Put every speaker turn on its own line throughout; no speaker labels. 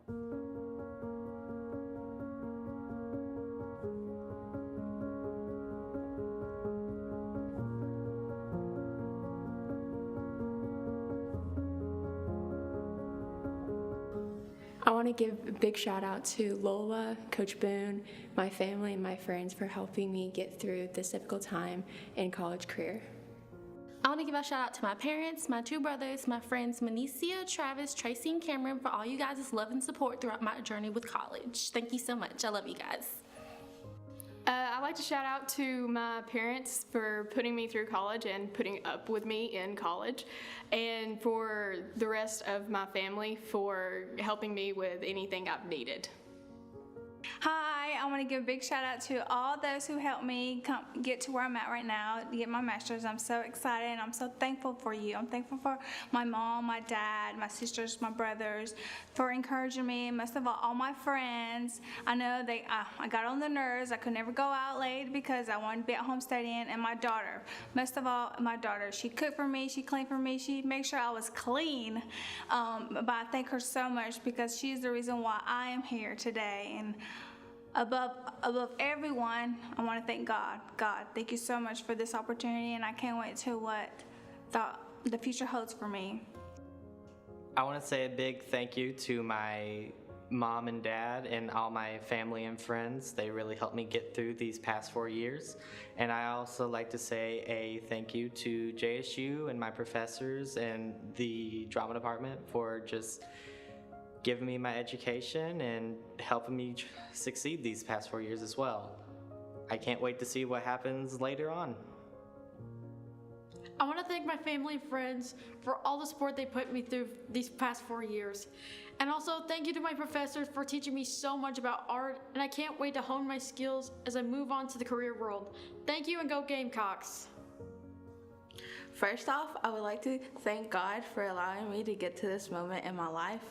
I want to give a big shout out to Lola, Coach Boone, my family, and my friends for helping me get through this difficult time in college career.
I want to give a shout out to my parents, my two brothers, my friends Manicia, Travis, Tracy, and Cameron for all you guys' love and support throughout my journey with college. Thank you so much. I love you guys.
I'd like to shout out to my parents for putting me through college and putting up with me in college, and for the rest of my family for helping me with anything I've needed.
Hi, I want to give a big shout out to all those who helped me get to where I'm at right now, get my master's. I'm so excited and I'm so thankful for you. I'm thankful for my mom, my dad, my sisters, my brothers for encouraging me, and most of all my friends. I know I got on the nerves. I could never go out late because I wanted to be at home studying, and my daughter, most of all my daughter, she cooked for me, she cleaned for me, she made sure I was clean, but I thank her so much because she's the reason why I am here today. And above everyone, I want to thank God. God, thank you so much for this opportunity, and I can't wait to what the future holds for me.
I want to say a big thank you to my mom and dad and all my family and friends. They really helped me get through these past 4 years. And I also like to say a thank you to JSU and my professors and the drama department for just giving me my education and helping me succeed these past 4 years as well. I can't wait to see what happens later on.
I want to thank my family and friends for all the support they put me through these past 4 years. And also thank you to my professors for teaching me so much about art, and I can't wait to hone my skills as I move on to the career world. Thank you, and go Gamecocks!
First off, I would like to thank God for allowing me to get to this moment in my life.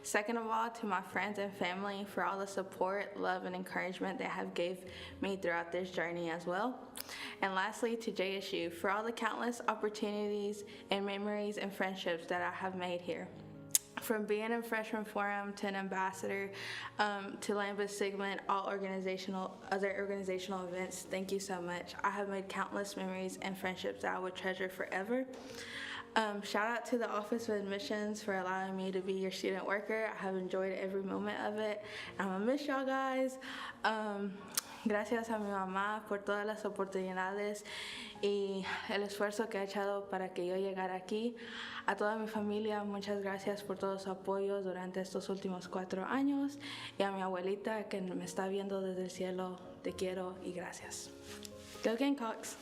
Second of all, to my friends and family for all the support, love, and encouragement they have gave me throughout this journey as well. And lastly, to JSU for all the countless opportunities and memories and friendships that I have made here. From being in freshman forum to an ambassador to Lambda Sigma and all other organizational events, thank you so much. I have made countless memories and friendships that I would treasure forever. Shout out to the Office of Admissions for allowing me to be your student worker. I have enjoyed every moment of it. I'm gonna miss y'all guys. Gracias a mi mamá por todas las oportunidades y el esfuerzo que ha echado para que yo llegara aquí. A toda mi familia, muchas gracias por todo su apoyo durante estos últimos 4 años. Y a mi abuelita que me está viendo desde el cielo, te quiero y gracias. Go Gamecocks!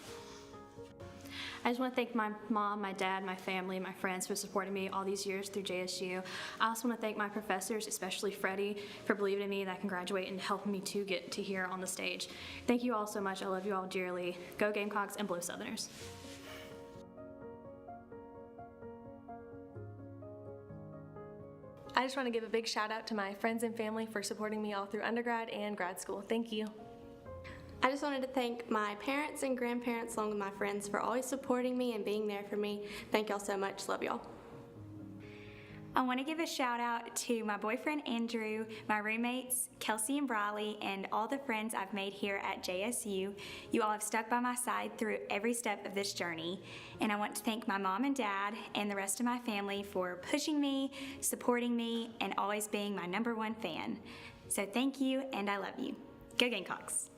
I just want to thank my mom, my dad, my family, and my friends for supporting me all these years through JSU. I also want to thank my professors, especially Freddie, for believing in me that I can graduate and helping me to get to here on the stage. Thank you all so much. I love you all dearly. Go Gamecocks and Blue Southerners.
I just want to give a big shout out to my friends and family for supporting me all through undergrad and grad school. Thank you.
I just wanted to thank my parents and grandparents along with my friends for always supporting me and being there for me. Thank y'all so much. Love y'all.
I want to give a shout out to my boyfriend Andrew, my roommates Kelsey and Briley, and all the friends I've made here at JSU. You all have stuck by my side through every step of this journey. And I want to thank my mom and dad and the rest of my family for pushing me, supporting me, and always being my #1 fan. So thank you, and I love you. Go Gamecocks!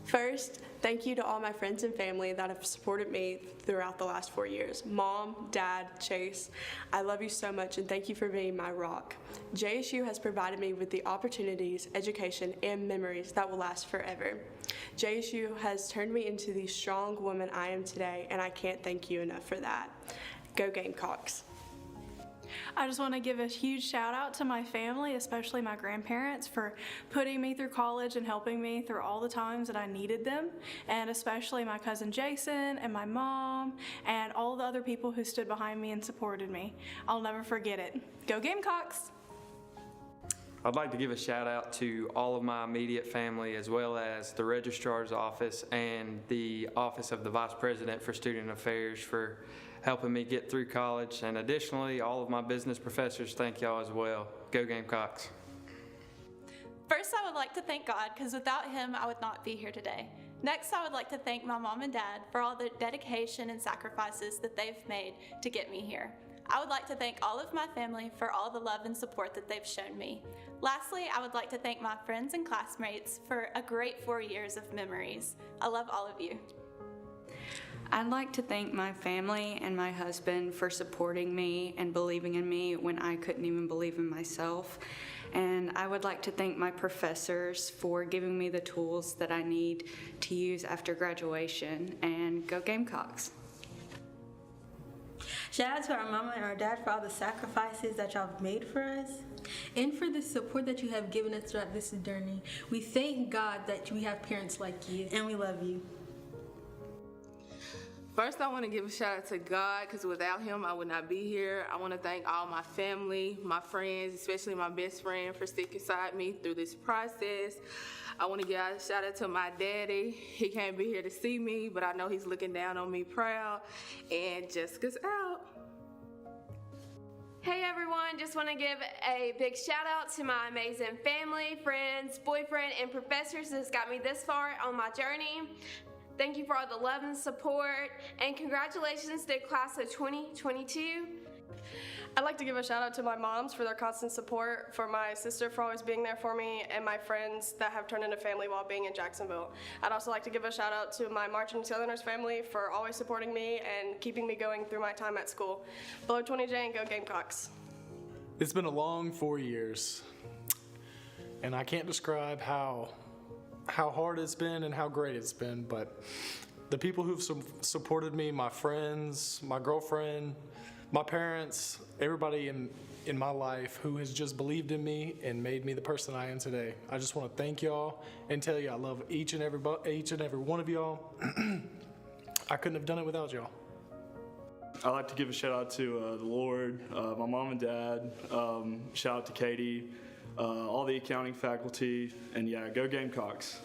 First, thank you to all my friends and family that have supported me throughout the last 4 years. Mom, Dad, Chase, I love you so much and thank you for being my rock. JSU has provided me with the opportunities, education, and memories that will last forever. JSU has turned me into the strong woman I am today, and I can't thank you enough for that. Go Gamecocks!
I just want to give a huge shout out to my family, especially my grandparents, for putting me through college and helping me through all the times that I needed them, and especially my cousin Jason and my mom and all the other people who stood behind me and supported me. I'll never forget it. Go Gamecocks!
I'd like to give a shout out to all of my immediate family, as well as the Registrar's Office and the Office of the Vice President for Student Affairs for helping me get through college. And additionally, all of my business professors, thank y'all as well. Go Gamecocks.
First, I would like to thank God, because without Him, I would not be here today. Next, I would like to thank my mom and dad for all the dedication and sacrifices that they've made to get me here. I would like to thank all of my family for all the love and support that they've shown me. Lastly, I would like to thank my friends and classmates for a great 4 years of memories. I love all of you.
I'd like to thank my family and my husband for supporting me and believing in me when I couldn't even believe in myself. And I would like to thank my professors for giving me the tools that I need to use after graduation. And go Gamecocks.
Shout out to our mama and our dad for all the sacrifices that y'all have made for us and for the support that you have given us throughout this journey. We thank God that we have parents like you, and we love you.
First, I want to give a shout out to God, because without Him, I would not be here. I want to thank all my family, my friends, especially my best friend, for sticking beside me through this process. I want to give a shout out to my daddy. He can't be here to see me, but I know he's looking down on me proud. And Jessica's out.
Hey everyone, just want to give a big shout out to my amazing family, friends, boyfriend, and professors that's got me this far on my journey. Thank you for all the love and support, and congratulations to the class of 2022.
I'd like to give a shout out to my moms for their constant support, for my sister for always being there for me, and my friends that have turned into family while being in Jacksonville. I'd also like to give a shout out to my Marching Southerners family for always supporting me and keeping me going through my time at school. Below 20J and go Gamecocks.
It's been a long 4 years, and I can't describe how hard it's been and how great it's been, but the people who've supported me, my friends, my girlfriend, my parents, everybody in my life who has just believed in me and made me the person I am today. I just want to thank y'all and tell you I love each and every one of y'all. I couldn't have done it without y'all.
I'd like to give a shout out to the Lord, my mom and dad, shout out to Katie, all the accounting faculty, and yeah, go Gamecocks.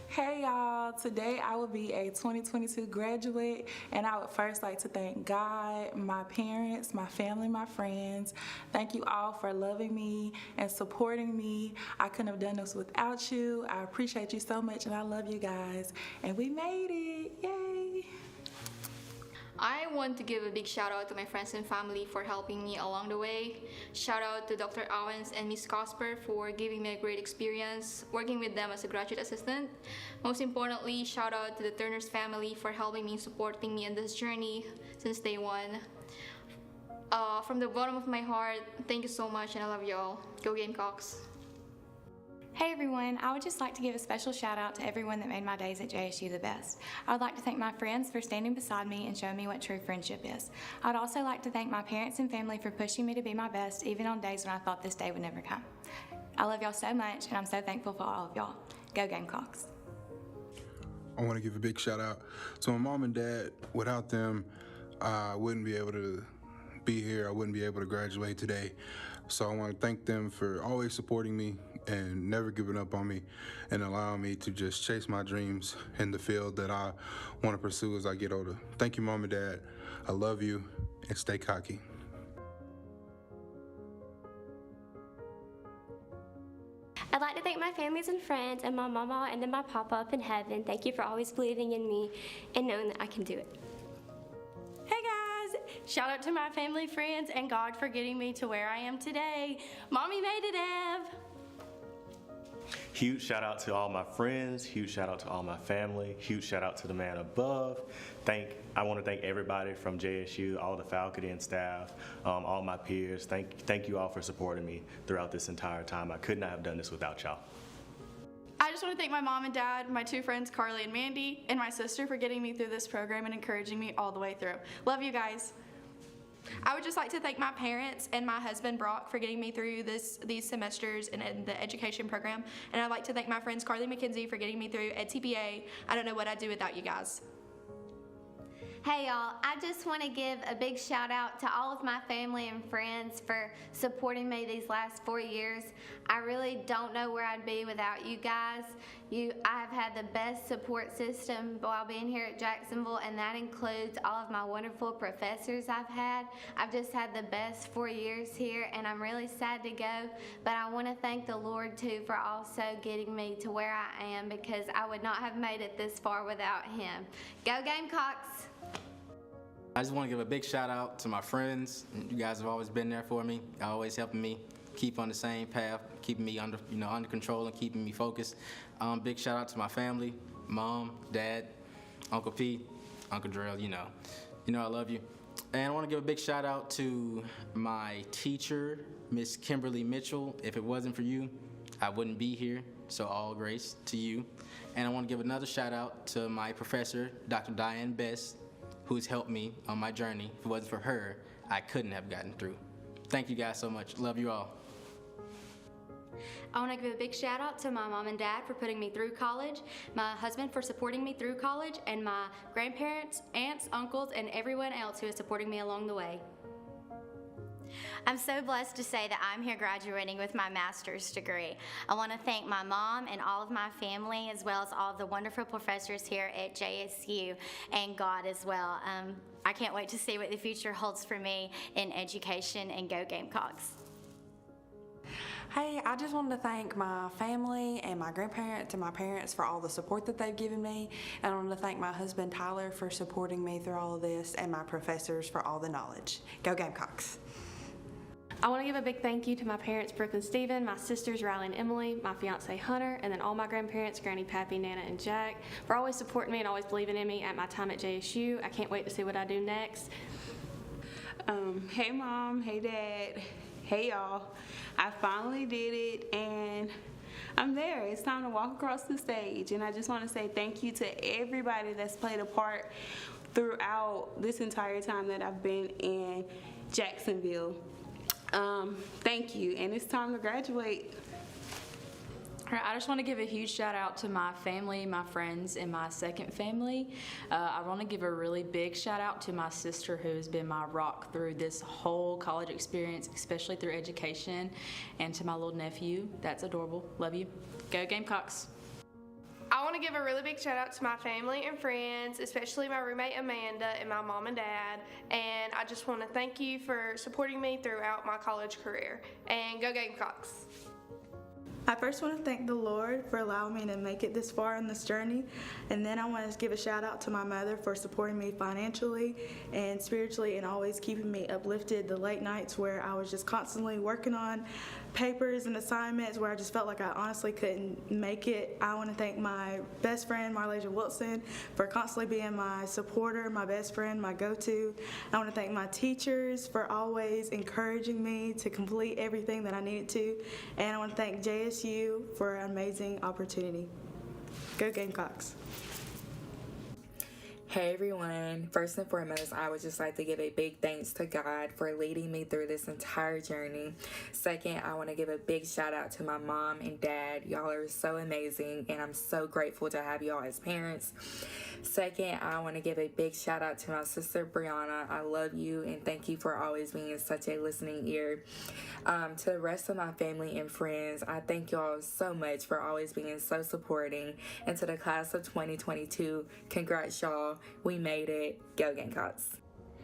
Hey y'all, today I will be a 2022 graduate, and I would first like to thank God, my parents, my family, my friends. Thank you all for loving me and supporting me. I couldn't have done this without you. I appreciate you so much, and I love you guys. And we made it, yay!
I want to give a big shout out to my friends and family for helping me along the way. Shout out to Dr. Owens and Ms. Cosper for giving me a great experience working with them as a graduate assistant. Most importantly, shout out to the Turner's family for helping me, supporting me in this journey since day one. From the bottom of my heart, thank you so much, and I love y'all. Go Gamecocks.
Hey everyone, I would just like to give a special shout out to everyone that made my days at JSU the best. I would like to thank my friends for standing beside me and showing me what true friendship is. I would also like to thank my parents and family for pushing me to be my best, even on days when I thought this day would never come. I love y'all so much, and I'm so thankful for all of y'all. Go Gamecocks.
I want to give a big shout out to my mom and dad. Without them, I wouldn't be able to be here. I wouldn't be able to graduate today. So I want to thank them for always supporting me and never giving up on me and allowing me to just chase my dreams in the field that I want to pursue as I get older. Thank you, Mom and Dad. I love you, and stay cocky.
I'd like to thank my families and friends and my mama and then my papa up in heaven. Thank you for always believing in me and knowing that I can do it.
Hey guys! Shout out to my family, friends, and God for getting me to where I am today. Mommy made it, Ev!
Huge shout out to all my friends, huge shout out to all my family, huge shout out to the man above. I want to thank everybody from JSU, all the faculty and staff, all my peers. Thank you all for supporting me throughout this entire time. I could not have done this without y'all.
I just want to thank my mom and dad, my two friends, Carly and Mandy, and my sister for getting me through this program and encouraging me all the way through. Love you guys.
I would just like to thank my parents and my husband Brock for getting me through these semesters in the education program. And I'd like to thank my friends Carly McKenzie for getting me through at TPA. I don't know what I'd do without you guys.
Hey y'all, I just want to give a big shout out to all of my family and friends for supporting me these last 4 years. I really don't know where I'd be without you guys. I have had the best support system while being here at Jacksonville, and that includes all of my wonderful professors I've had. I've just had the best 4 years here, and I'm really sad to go, but I want to thank the Lord too for also getting me to where I am, because I would not have made it this far without Him. Go Gamecocks!
I just want to give a big shout out to my friends. You guys have always been there for me, always helping me keep on the same path, keeping me under control and keeping me focused. Big shout out to my family, Mom, Dad, Uncle P, Uncle Drell, you know I love you. And I want to give a big shout out to my teacher, Miss Kimberly Mitchell. If it wasn't for you, I wouldn't be here, so all grace to you. And I want to give another shout out to my professor, Dr. Diane Best, who's helped me on my journey. If it wasn't for her, I couldn't have gotten through. Thank you guys so much. Love you all.
I want to give a big shout out to my mom and dad for putting me through college, my husband for supporting me through college, and my grandparents, aunts, uncles, and everyone else who is supporting me along the way.
I'm so blessed to say that I'm here graduating with my master's degree. I want to thank my mom and all of my family, as well as all of the wonderful professors here at JSU, and God as well. I can't wait to see what the future holds for me in education, and go Gamecocks.
Hey, I just wanted to thank my family and my grandparents and my parents for all the support that they've given me. And I wanted to thank my husband Tyler for supporting me through all of this, and my professors for all the knowledge. Go Gamecocks!
I want to give a big thank you to my parents, Brooke and Steven, my sisters, Riley and Emily, my fiance, Hunter, and then all my grandparents, Granny, Pappy, Nana, and Jack, for always supporting me and always believing in me at my time at JSU. I can't wait to see what I do next.
Hey Mom, hey Dad, hey y'all. I finally did it, and I'm there. It's time to walk across the stage, and I just want to say thank you to everybody that's played a part throughout this entire time that I've been in Jacksonville. Thank you, and it's time to graduate.
All right, I just want to give a huge shout out to my family, my friends, and my second family. I want to give a really big shout out to my sister, who has been my rock through this whole college experience, especially through education, and to my little nephew. That's adorable. Love you. Go Gamecocks.
I want to give a really big shout out to my family and friends, especially my roommate Amanda and my mom and dad. And I just want to thank you for supporting me throughout my college career. And go Gamecocks!
I first want to thank the Lord for allowing me to make it this far on this journey, and then I want to give a shout out to my mother for supporting me financially and spiritually, and always keeping me uplifted the late nights where I was just constantly working on papers and assignments where I just felt like I honestly couldn't make it. I want to thank my best friend, Marlasia Wilson, for constantly being my supporter, my best friend, my go-to. I want to thank my teachers for always encouraging me to complete everything that I needed to, and I want to thank JSU for an amazing opportunity. Go Gamecocks!
Hey everyone, first and foremost, I would just like to give a big thanks to God for leading me through this entire journey. Second, I want to give a big shout out to my mom and dad. Y'all are so amazing, and I'm so grateful to have y'all as parents. Second, I want to give a big shout out to my sister Brianna. I love you, and thank you for always being such a listening ear. To the rest of my family and friends, I thank y'all so much for always being so supporting. And to the class of 2022, congrats y'all. We made it. Go Gamecocks.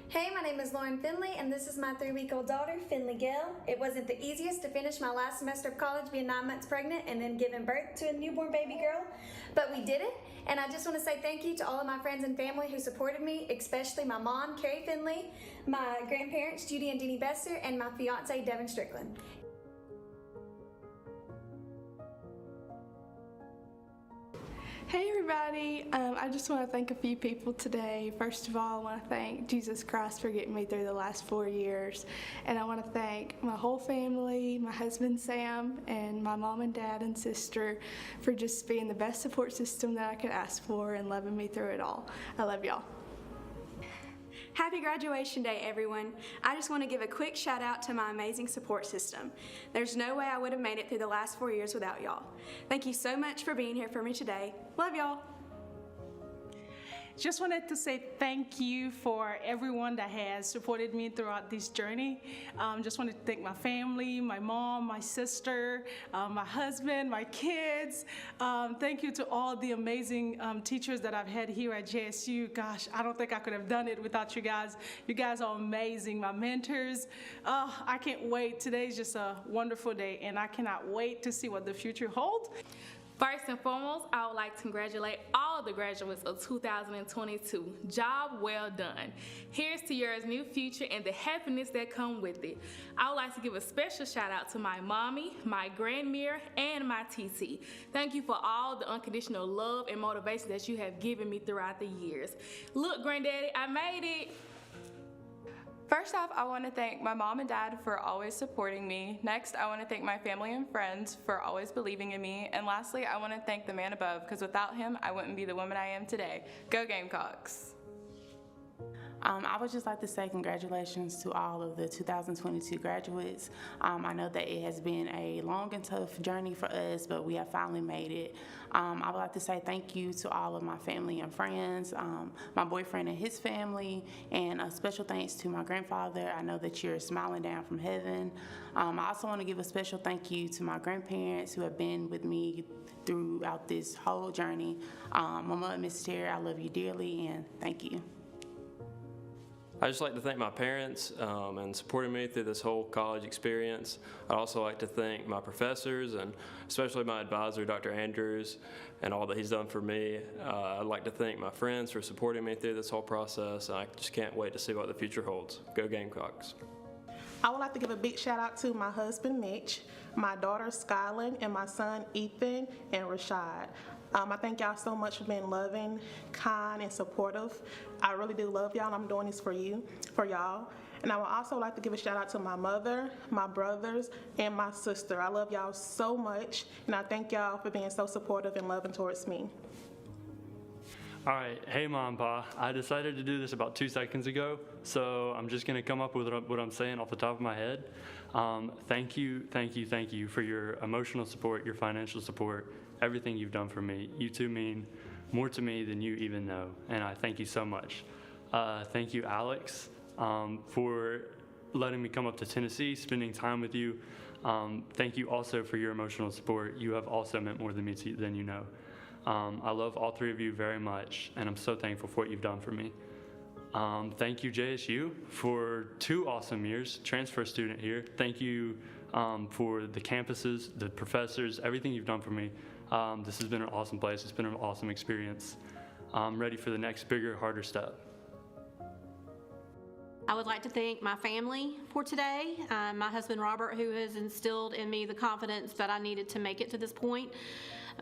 Hey, my name is Lauren Finley, and this is my 3-week-old daughter, Finley Gale. It wasn't the easiest to finish my last semester of college being 9 months pregnant and then giving birth to a newborn baby girl, but we did it, and I just want to say thank you to all of my friends and family who supported me, especially my mom, Carrie Finley, my grandparents, Judy and Deanie Besser, and my fiance, Devin Strickland.
Hey everybody, I just want to thank a few people today. First of all, I want to thank Jesus Christ for getting me through the last 4 years. And I want to thank my whole family, my husband Sam, and my mom and dad and sister for just being the best support system that I could ask for and loving me through it all. I love y'all.
Happy graduation day, everyone. I just want to give a quick shout out to my amazing support system. There's no way I would have made it through the last 4 years without y'all. Thank you so much for being here for me today. Love y'all.
Just wanted to say thank you for everyone that has supported me throughout this journey. Just wanted to thank my family, my mom, my sister, my husband, my kids. Thank you to all the amazing teachers that I've had here at JSU. Gosh, I don't think I could have done it without you guys. You guys are amazing, my mentors. I can't wait. Today's just a wonderful day, and I cannot wait to see what the future holds.
First and foremost, I would like to congratulate all the graduates of 2022. Job well done. Here's to your new future and the happiness that come with it. I would like to give a special shout out to my mommy, my grandmere, and my TT. Thank you for all the unconditional love and motivation that you have given me throughout the years. Look, Granddaddy, I made it.
First off, I want to thank my mom and dad for always supporting me. Next, I want to thank my family and friends for always believing in me. And lastly, I want to thank the man above, because without him, I wouldn't be the woman I am today. Go Gamecocks!
I would just like to say congratulations to all of the 2022 graduates. I know that it has been a long and tough journey for us, but we have finally made it. I would like to say thank you to all of my family and friends, my boyfriend and his family, and a special thanks to my grandfather. I know that you're smiling down from heaven. I also want to give a special thank you to my grandparents who have been with me throughout this whole journey. Mama and Miss Terry, I love you dearly, and thank you.
I'd just like to thank my parents and supporting me through this whole college experience. I'd also like to thank my professors and especially my advisor, Dr. Andrews, and all that he's done for me. I'd like to thank my friends for supporting me through this whole process. I just can't wait to see what the future holds. Go Gamecocks.
I would like to give a big shout out to my husband, Mitch, my daughter, Skyland, and my son, Ethan and Rashad. I thank y'all so much for being loving, kind, and supportive. I really do love y'all. I'm doing this for y'all. And I would also like to give a shout out to my mother, my brothers, and my sister. I love y'all so much, and I thank y'all for being so supportive and loving towards me.
All right, hey Mom, Pa. I decided to do this about 2 seconds ago, so I'm just gonna come up with what I'm saying off the top of my head. Thank you for your emotional support, your financial support, everything you've done for me. You two mean more to me than you even know, and I thank you so much. Thank you, Alex, for letting me come up to Tennessee, spending time with you. Thank you also for your emotional support. You have also meant more than me than you know. I love all three of you very much, and I'm so thankful for what you've done for me. Thank you, JSU, for 2 awesome years, transfer student here. Thank you for the campuses, the professors, everything you've done for me. This has been an awesome place. It's been an awesome experience. I'm ready for the next bigger, harder step.
I would like to thank my family for today. My husband, Robert, who has instilled in me the confidence that I needed to make it to this point.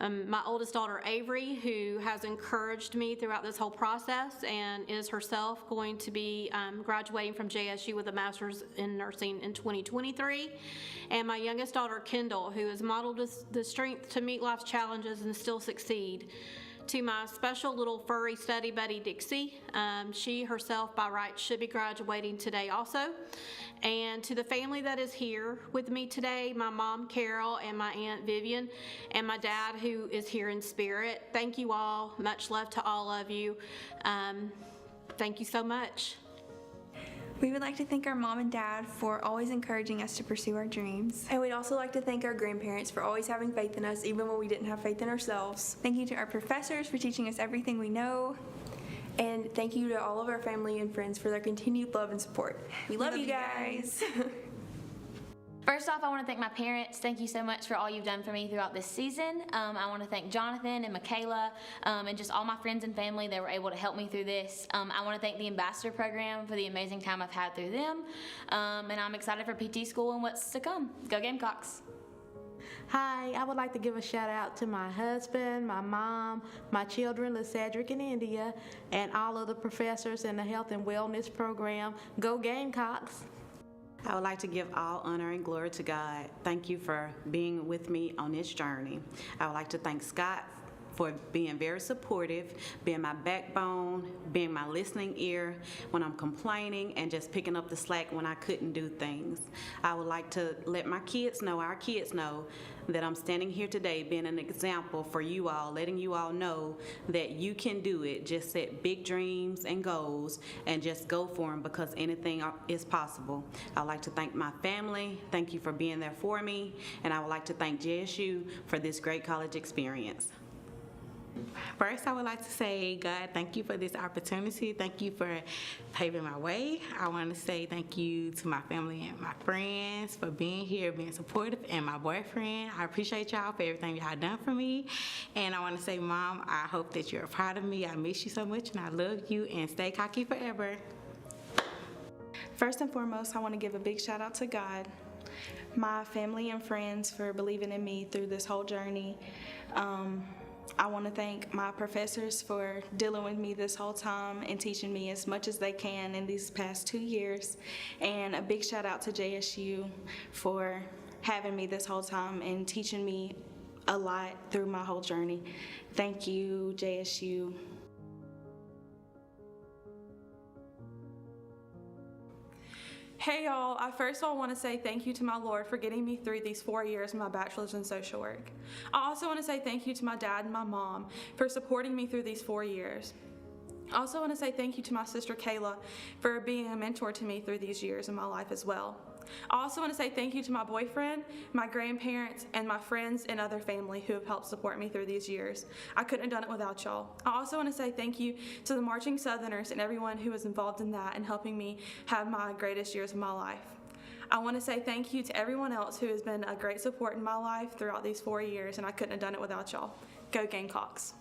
My oldest daughter, Avery, who has encouraged me throughout this whole process and is herself going to be graduating from JSU with a master's in nursing in 2023. And my youngest daughter, Kendall, who has modeled the strength to meet life's challenges and still succeed. To my special little furry study buddy, Dixie. She herself, by rights, should be graduating today also. And to the family that is here with me today, my mom, Carol, and my aunt, Vivian, and my dad, who is here in spirit. Thank you all. Much love to all of you. Thank you so much.
We would like to thank our mom and dad for always encouraging us to pursue our dreams. And we'd also like to thank our grandparents for always having faith in us, even when we didn't have faith in ourselves. Thank you to our professors for teaching us everything we know. And thank you to all of our family and friends for their continued love and support. We love you guys.
First off, I want to thank my parents. Thank you so much for all you've done for me throughout this season. I want to thank Jonathan and Michaela and just all my friends and family that were able to help me through this. I want to thank the Ambassador Program for the amazing time I've had through them. And I'm excited for PT school and what's to come. Go Gamecocks.
Hi, I would like to give a shout out to my husband, my mom, my children, Cedric and India, and all of the professors in the Health and Wellness Program. Go Gamecocks.
I would like to give all honor and glory to God. Thank you for being with me on this journey. I would like to thank Scott for being very supportive, being my backbone, being my listening ear when I'm complaining, and just picking up the slack when I couldn't do things. I would like to let my kids know, our kids know, that I'm standing here today being an example for you all, letting you all know that you can do it. Just set big dreams and goals and just go for them, because anything is possible. I'd like to thank my family. Thank you for being there for me. And I would like to thank JSU for this great college experience.
First, I would like to say, God, thank you for this opportunity. Thank you for paving my way. I want to say thank you to my family and my friends for being here, being supportive, and my boyfriend. I appreciate y'all for everything y'all done for me. And I want to say, Mom, I hope that you're proud of me. I miss you so much, and I love you, and stay cocky forever.
First and foremost, I want to give a big shout out to God, my family and friends for believing in me through this whole journey. I want to thank my professors for dealing with me this whole time and teaching me as much as they can in these past 2 years. And a big shout out to JSU for having me this whole time and teaching me a lot through my whole journey. Thank you, JSU.
Hey y'all, I first of all want to say thank you to my Lord for getting me through these 4 years of my bachelor's in social work. I also want to say thank you to my dad and my mom for supporting me through these 4 years. I also want to say thank you to my sister Kayla for being a mentor to me through these years in my life as well. I also want to say thank you to my boyfriend, my grandparents, and my friends and other family who have helped support me through these years. I couldn't have done it without y'all. I also want to say thank you to the Marching Southerners and everyone who was involved in that and helping me have my greatest years of my life. I want to say thank you to everyone else who has been a great support in my life throughout these 4 years, and I couldn't have done it without y'all. Go Gamecocks.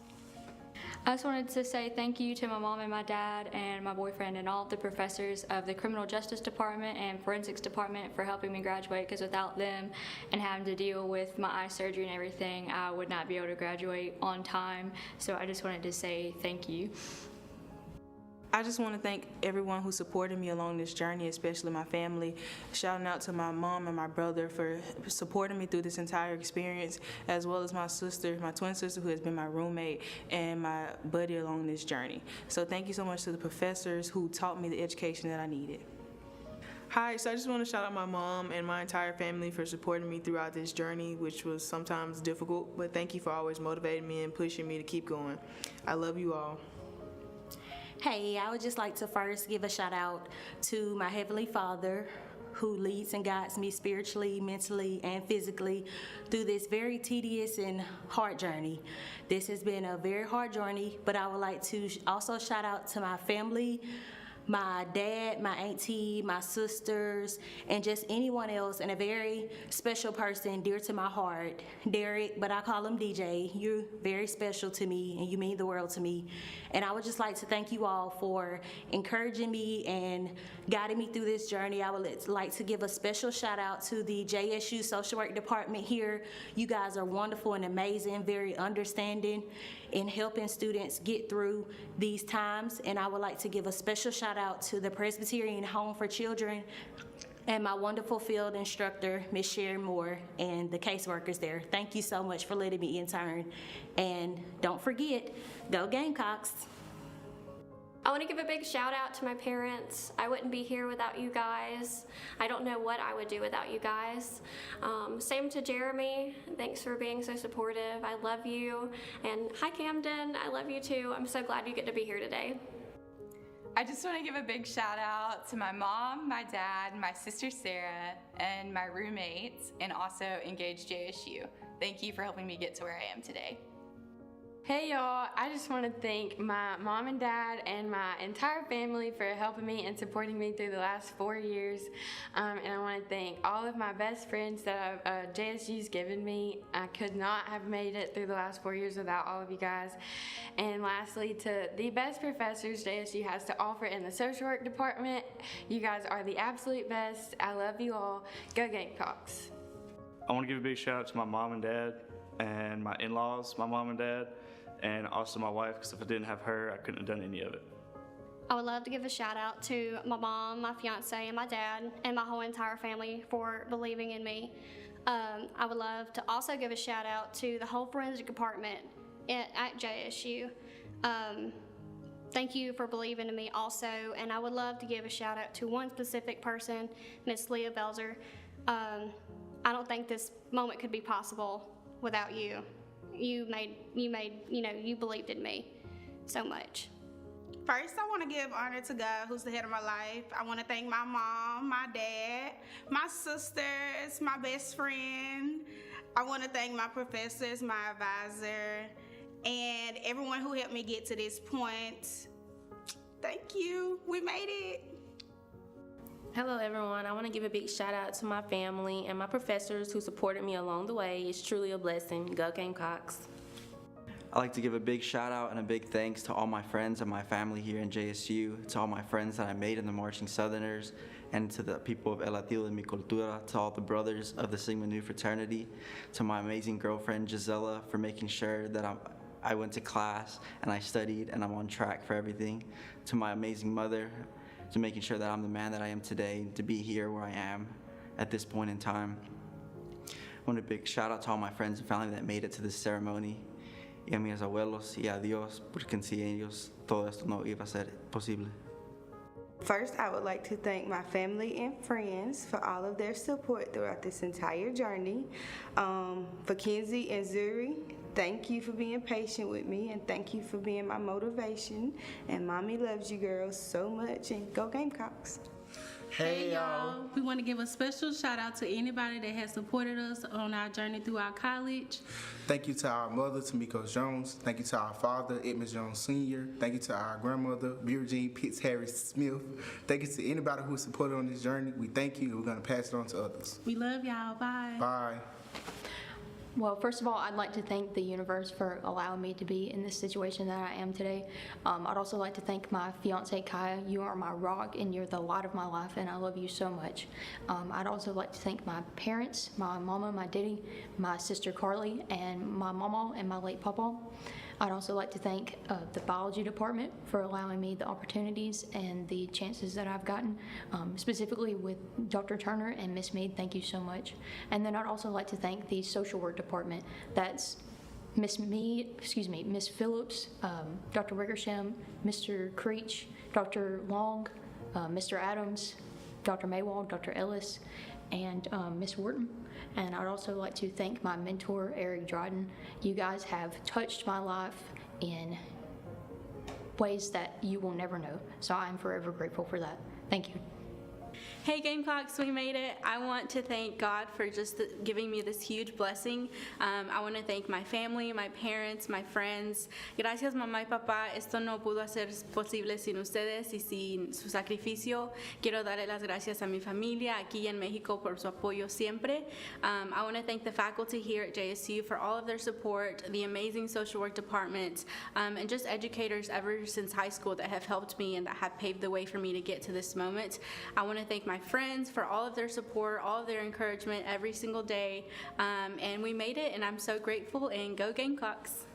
I just wanted to say thank you to my mom and my dad and my boyfriend and all of the professors of the Criminal Justice Department and Forensics Department for helping me graduate, because without them and having to deal with my eye surgery and everything, I would not be able to graduate on time. So I just wanted to say thank you.
I just want to thank everyone who supported me along this journey, especially my family. Shouting out to my mom and my brother for supporting me through this entire experience, as well as my sister, my twin sister, who has been my roommate and my buddy along this journey. So thank you so much to the professors who taught me the education that I needed.
Hi, so I just want to shout out my mom and my entire family for supporting me throughout this journey, which was sometimes difficult, but thank you for always motivating me and pushing me to keep going. I love you all.
Hey, I would just like to first give a shout out to my Heavenly Father, who leads and guides me spiritually, mentally, and physically through this very tedious and hard journey. This has been a very hard journey, but I would like to also shout out to my family, my dad, my auntie, my sisters, and just anyone else, and a very special person dear to my heart, Derek, but I call him DJ. You're very special to me, and you mean the world to me. And I would just like to thank you all for encouraging me and guiding me through this journey. I would like to give a special shout out to the JSU Social Work Department here. You guys are wonderful and amazing, very understanding in helping students get through these times. And I would like to give a special shout out to the Presbyterian Home for Children and my wonderful field instructor, Ms. Sherry Moore, and the caseworkers there. Thank you so much for letting me intern. And don't forget, go Gamecocks.
I want to give a big shout out to my parents. I wouldn't be here without you guys. I don't know what I would do without you guys. Same to Jeremy. Thanks for being so supportive. I love you. And hi Camden, I love you too. I'm so glad you get to be here today.
I just want to give a big shout out to my mom, my dad, my sister Sarah, and my roommates, and also Engaged JSU. Thank you for helping me get to where I am today.
Hey y'all, I just want to thank my mom and dad and my entire family for helping me and supporting me through the last 4 years. And I want to thank all of my best friends that JSU's given me. I could not have made it through the last 4 years without all of you guys. And lastly, to the best professors JSU has to offer in the social work department. You guys are the absolute best. I love you all. Go Gamecocks.
I want to give a big shout out to my mom and dad and my in-laws, my mom and dad, and also my wife, because if I didn't have her, I couldn't have done any of it.
I would love to give a shout out to my mom, my fiance, and my dad, and my whole entire family for believing in me. I would love to also give a shout out to the whole forensic department
at JSU. Thank you for believing in me also, and I would love to give a shout out to one specific person, Miss Leah Belzer. I don't think this moment could be possible without you. You believed in me so much.
First, I want to give honor to God, who's the head of my life. I want to thank my mom, my dad, my sisters, my best friend. I want to thank my professors, my advisor, and everyone who helped me get to this point. Thank you. We made it.
Hello everyone, I want to give a big shout out to my family and my professors who supported me along the way. It's truly a blessing. Go Gamecocks.
I'd like to give a big shout out and a big thanks to all my friends and my family here in JSU, to all my friends that I made in the Marching Southerners, and to the people of El Latido de Mi Cultura, to all the brothers of the Sigma Nu fraternity, to my amazing girlfriend Gisela for making sure that I went to class and I studied and I'm on track for everything, to my amazing mother, to making sure that I'm the man that I am today, to be here where I am at this point in time. I want a big shout out to all my friends and family that made it to this ceremony. Y a mis abuelos y a Dios, porque sin ellos todo esto no iba a ser posible.
First, I would like to thank my family and friends for all of their support throughout this entire journey. For Kenzie and Zuri, thank you for being patient with me, and thank you for being my motivation. And Mommy loves you girls so much, and go Gamecocks.
Hey y'all, we want to give a special shout out to anybody that has supported us on our journey through our college.
Thank you to our mother, Tamiko Jones. Thank you to our father, Edmund Jones Sr. Thank you to our grandmother, Virginia Pitts Harris Smith. Thank you to anybody who supported on this journey. We thank you, and we're going to pass it on to others.
We love y'all. Bye.
Bye.
Well, first of all, I'd like to thank the universe for allowing me to be in this situation that I am today. I'd also like to thank my fiance, Kaya. You are my rock and you're the light of my life, and I love you so much. I'd also like to thank my parents, my mama, my daddy, my sister Carly, and my mama and my late papa. I'd also like to thank the biology department for allowing me the opportunities and the chances that I've gotten, specifically with Dr. Turner and Miss Mead. Thank you so much. And then I'd also like to thank the social work department. That's Miss Mead, Miss Phillips, Dr. Wickersham, Mr. Creech, Dr. Long, Mr. Adams, Dr. Maywald, Dr. Ellis, and Miss Wharton. And I'd also like to thank my mentor, Eric Dryden. You guys have touched my life in ways that you will never know. So I'm forever grateful for that. Thank you.
Hey Gamecocks, we made it. I want to thank God for just giving me this huge blessing. I want to thank my family, my parents, my friends. Gracias mamá y papá, esto no pudo ser posible sin ustedes y sin su sacrificio. Quiero darle las gracias a mi familia aquí en México por su apoyo siempre. I want to thank the faculty here at JSU for all of their support, the amazing social work department, and just educators ever since high school that have helped me and that have paved the way for me to get to this moment. I want to thank my friends for all of their support, all of their encouragement every single day, and we made it, and I'm so grateful, and go Gamecocks.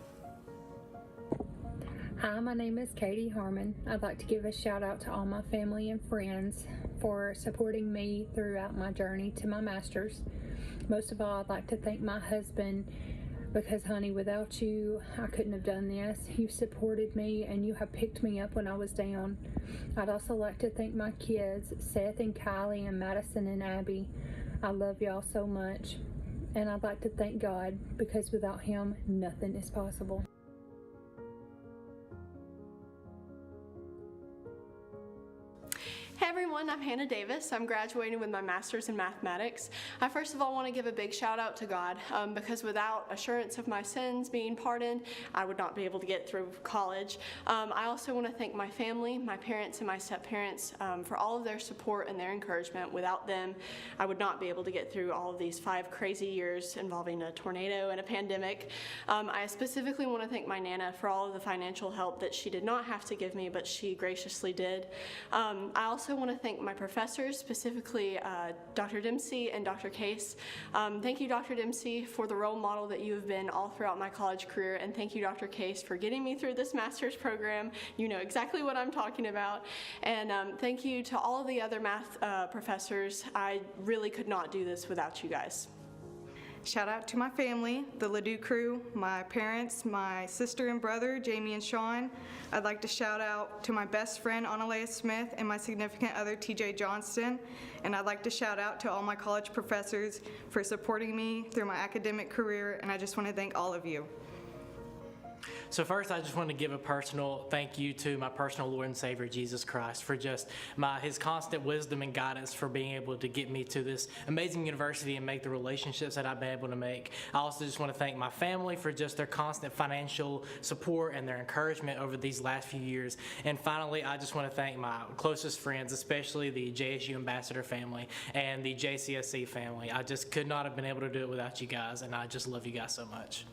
Hi, my name is Katie Harmon. I'd like to give a shout out to all my family and friends for supporting me throughout my journey to my master's. Most of all, I'd like to thank my husband, because honey, without you, I couldn't have done this. You supported me and you have picked me up when I was down. I'd also like to thank my kids, Seth and Kylie and Madison and Abby. I love y'all so much. And I'd like to thank God, because without him, nothing is possible.
Hey everyone, I'm Hannah Davis. I'm graduating with my master's in mathematics. I first of all want to give a big shout out to God, because without assurance of my sins being pardoned, I would not be able to get through college. I also want to thank my family, my parents and my step-parents, for all of their support and their encouragement. Without them, I would not be able to get through all of these 5 crazy years involving a tornado and a pandemic. I specifically want to thank my Nana for all of the financial help that she did not have to give me, but she graciously did. I also want to thank my professors, specifically Dr. Dempsey and Dr. Case. Thank you, Dr. Dempsey, for the role model that you have been all throughout my college career, and thank you, Dr. Case, for getting me through this master's program. You know exactly what I'm talking about. And thank you to all of the other math professors. I really could not do this without you guys.
Shout out to my family, the Ladue crew, my parents, my sister and brother, Jamie and Sean. I'd like to shout out to my best friend, Analea Smith, and my significant other, TJ Johnston. And I'd like to shout out to all my college professors for supporting me through my academic career, and I just want to thank all of you.
So first, I just want to give a personal thank you to my personal Lord and Savior, Jesus Christ, for just his constant wisdom and guidance for being able to get me to this amazing university and make the relationships that I've been able to make. I also just want to thank my family for just their constant financial support and their encouragement over these last few years. And finally, I just want to thank my closest friends, especially the JSU Ambassador family and the JCSC family. I just could not have been able to do it without you guys, and I just love you guys so much.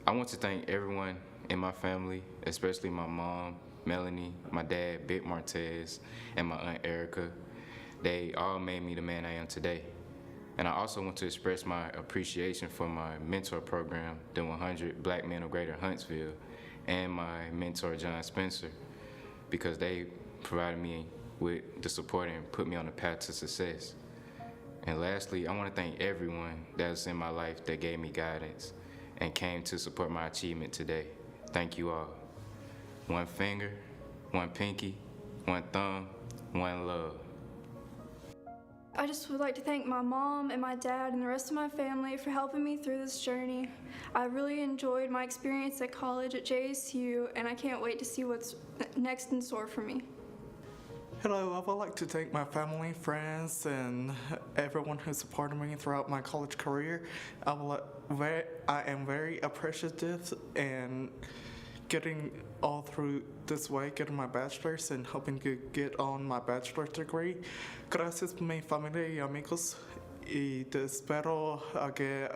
I want to thank everyone in my family, especially my mom, Melanie, my dad, Big Martez, and my aunt Erica. They all made me the man I am today. And I also want to express my appreciation for my mentor program, the 100 Black Men of Greater Huntsville, and my mentor, John Spencer, because they provided me with the support and put me on the path to success. And lastly, I want to thank everyone that's in my life that gave me guidance and came to support my achievement today. Thank you all. One finger, one pinky, one thumb, one love.
I just would like to thank my mom and my dad and the rest of my family for helping me through this journey. I really enjoyed my experience at college at JSU, and I can't wait to see what's next in store for me.
Hello, I would like to thank my family, friends, and everyone who supported me throughout my college career. I am very appreciative and getting all through this way, getting my bachelor's and hoping to get on my bachelor's degree. Gracias a mi familia y amigos, y te espero a que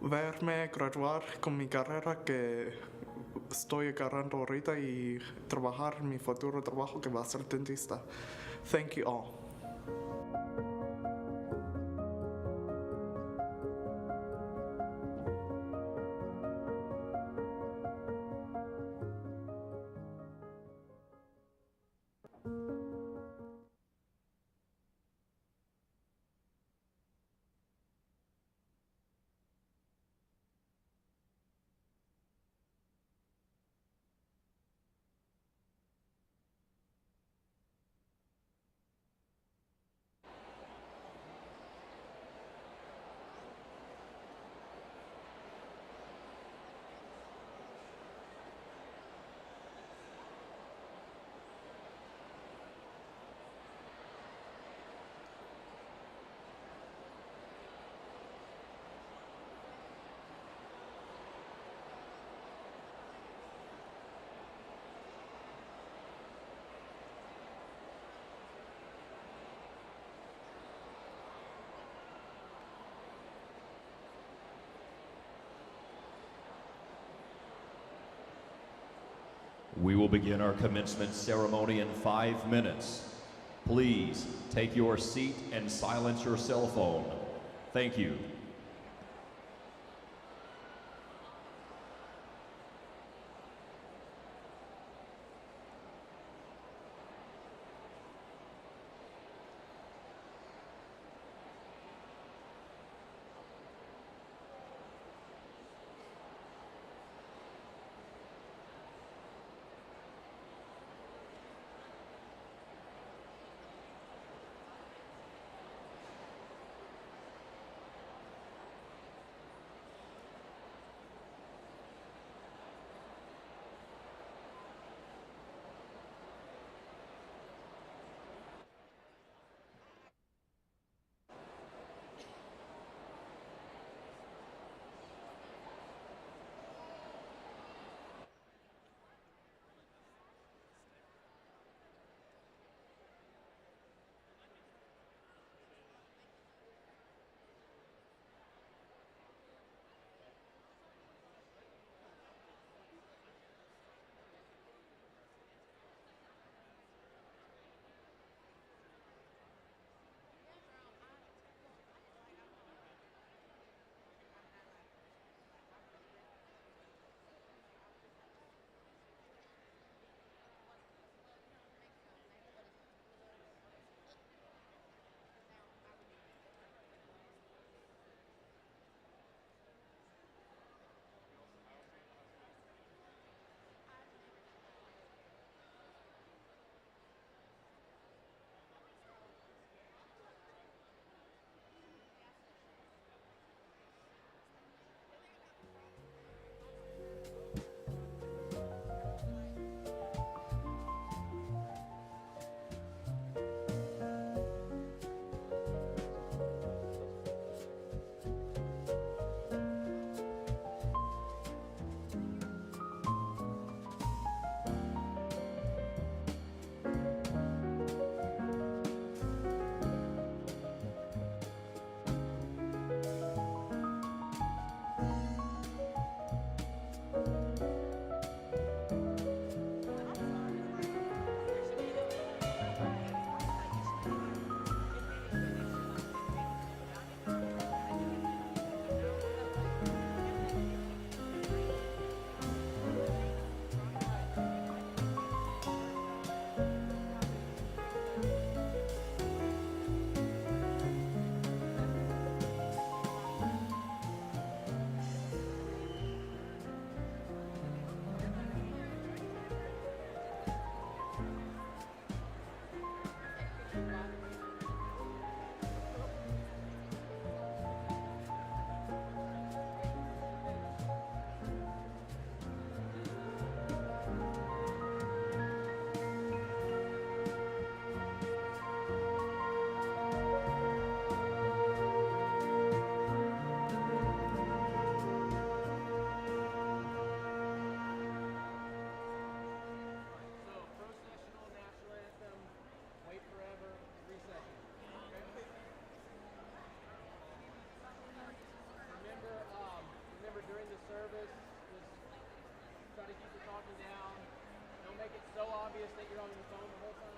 verme graduar con mi carrera que estoy agarrando ahorita y trabajar en mi futuro trabajo que va a ser dentista. Thank you all.
We will begin our commencement ceremony in 5 minutes. Please take your seat and silence your cell phone. Thank you.
so obvious that you're on your phone the whole time?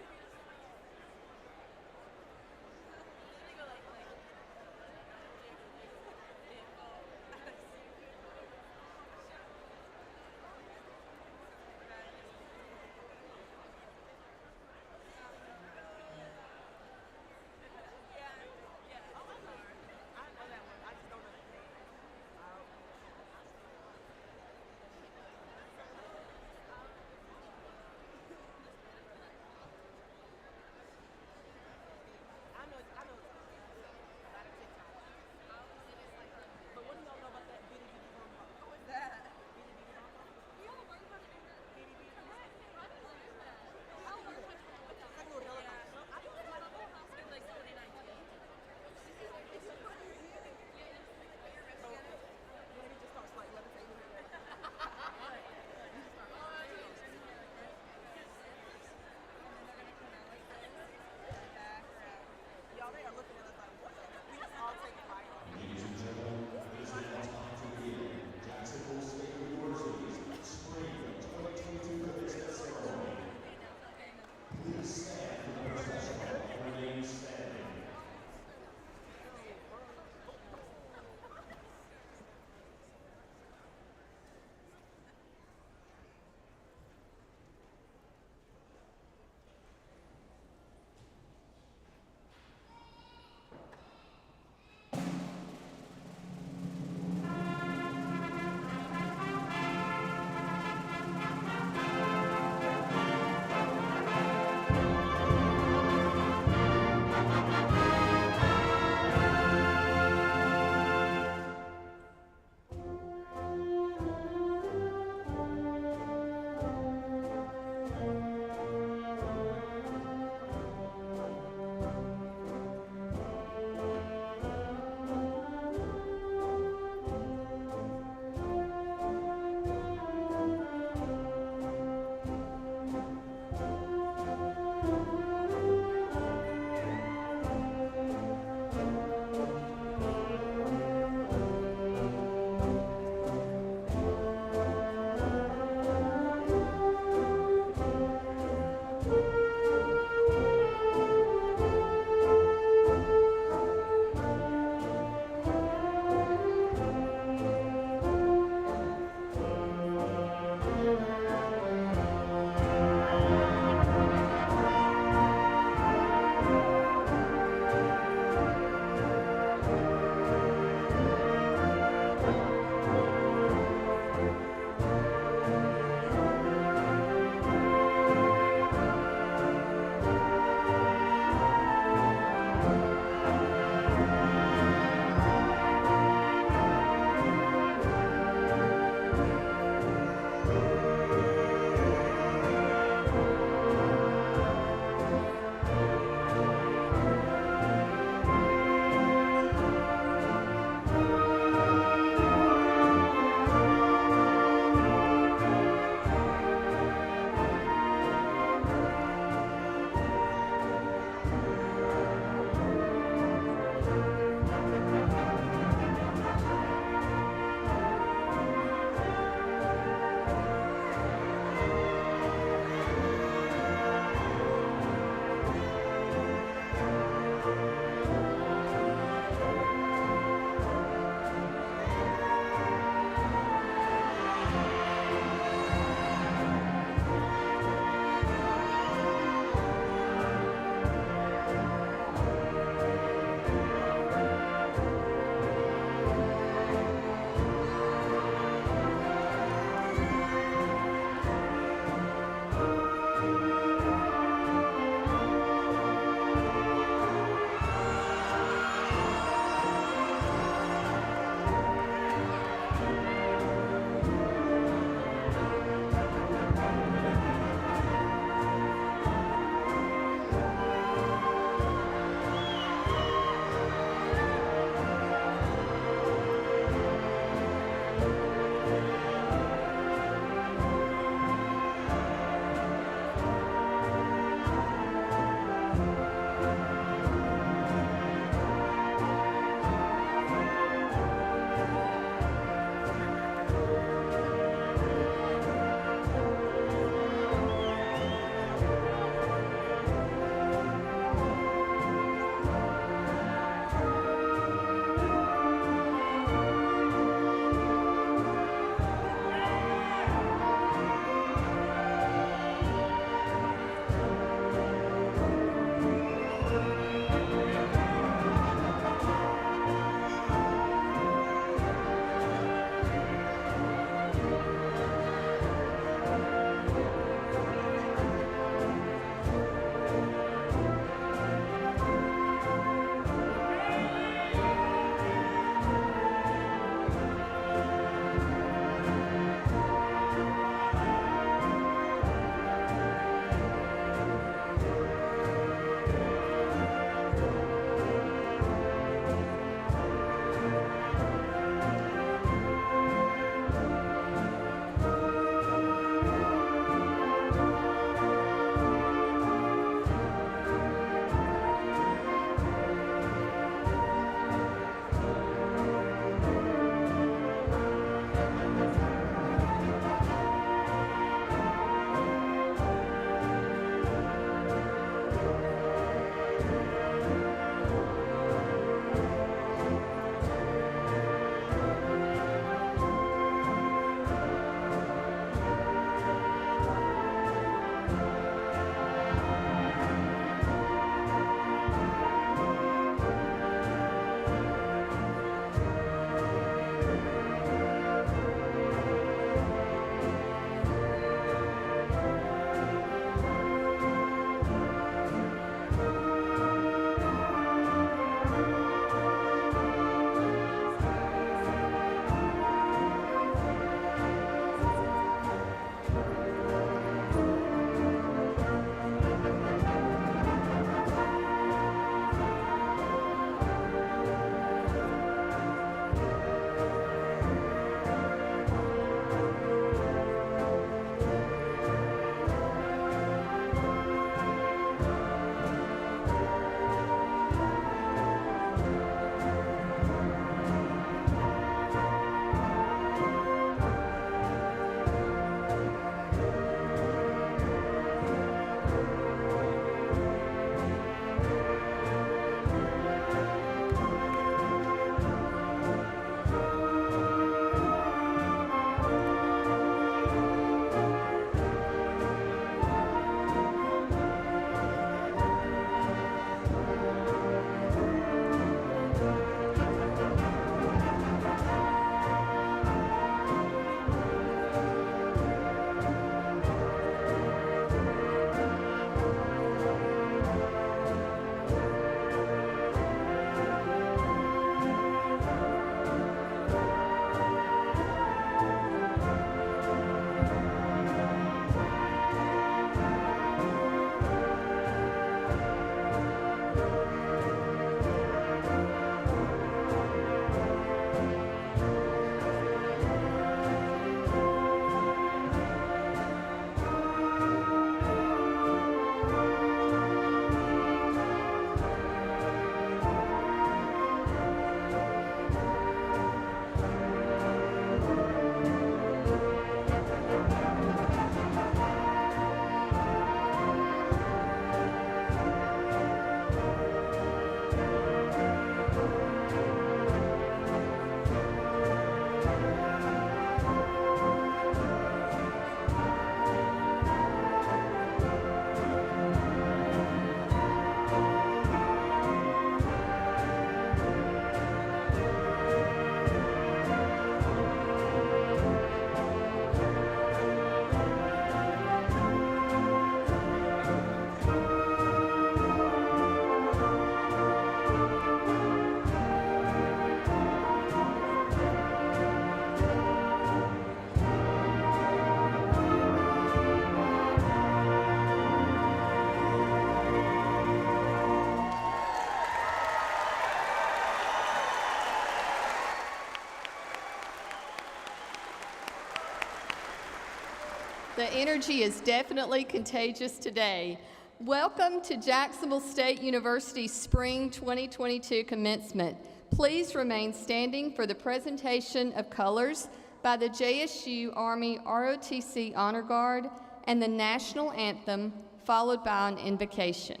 The energy is definitely contagious today. Welcome to Jacksonville State University Spring 2022 commencement. Please remain standing for the presentation of colors by the JSU Army ROTC Honor Guard and the national anthem, followed by an invocation.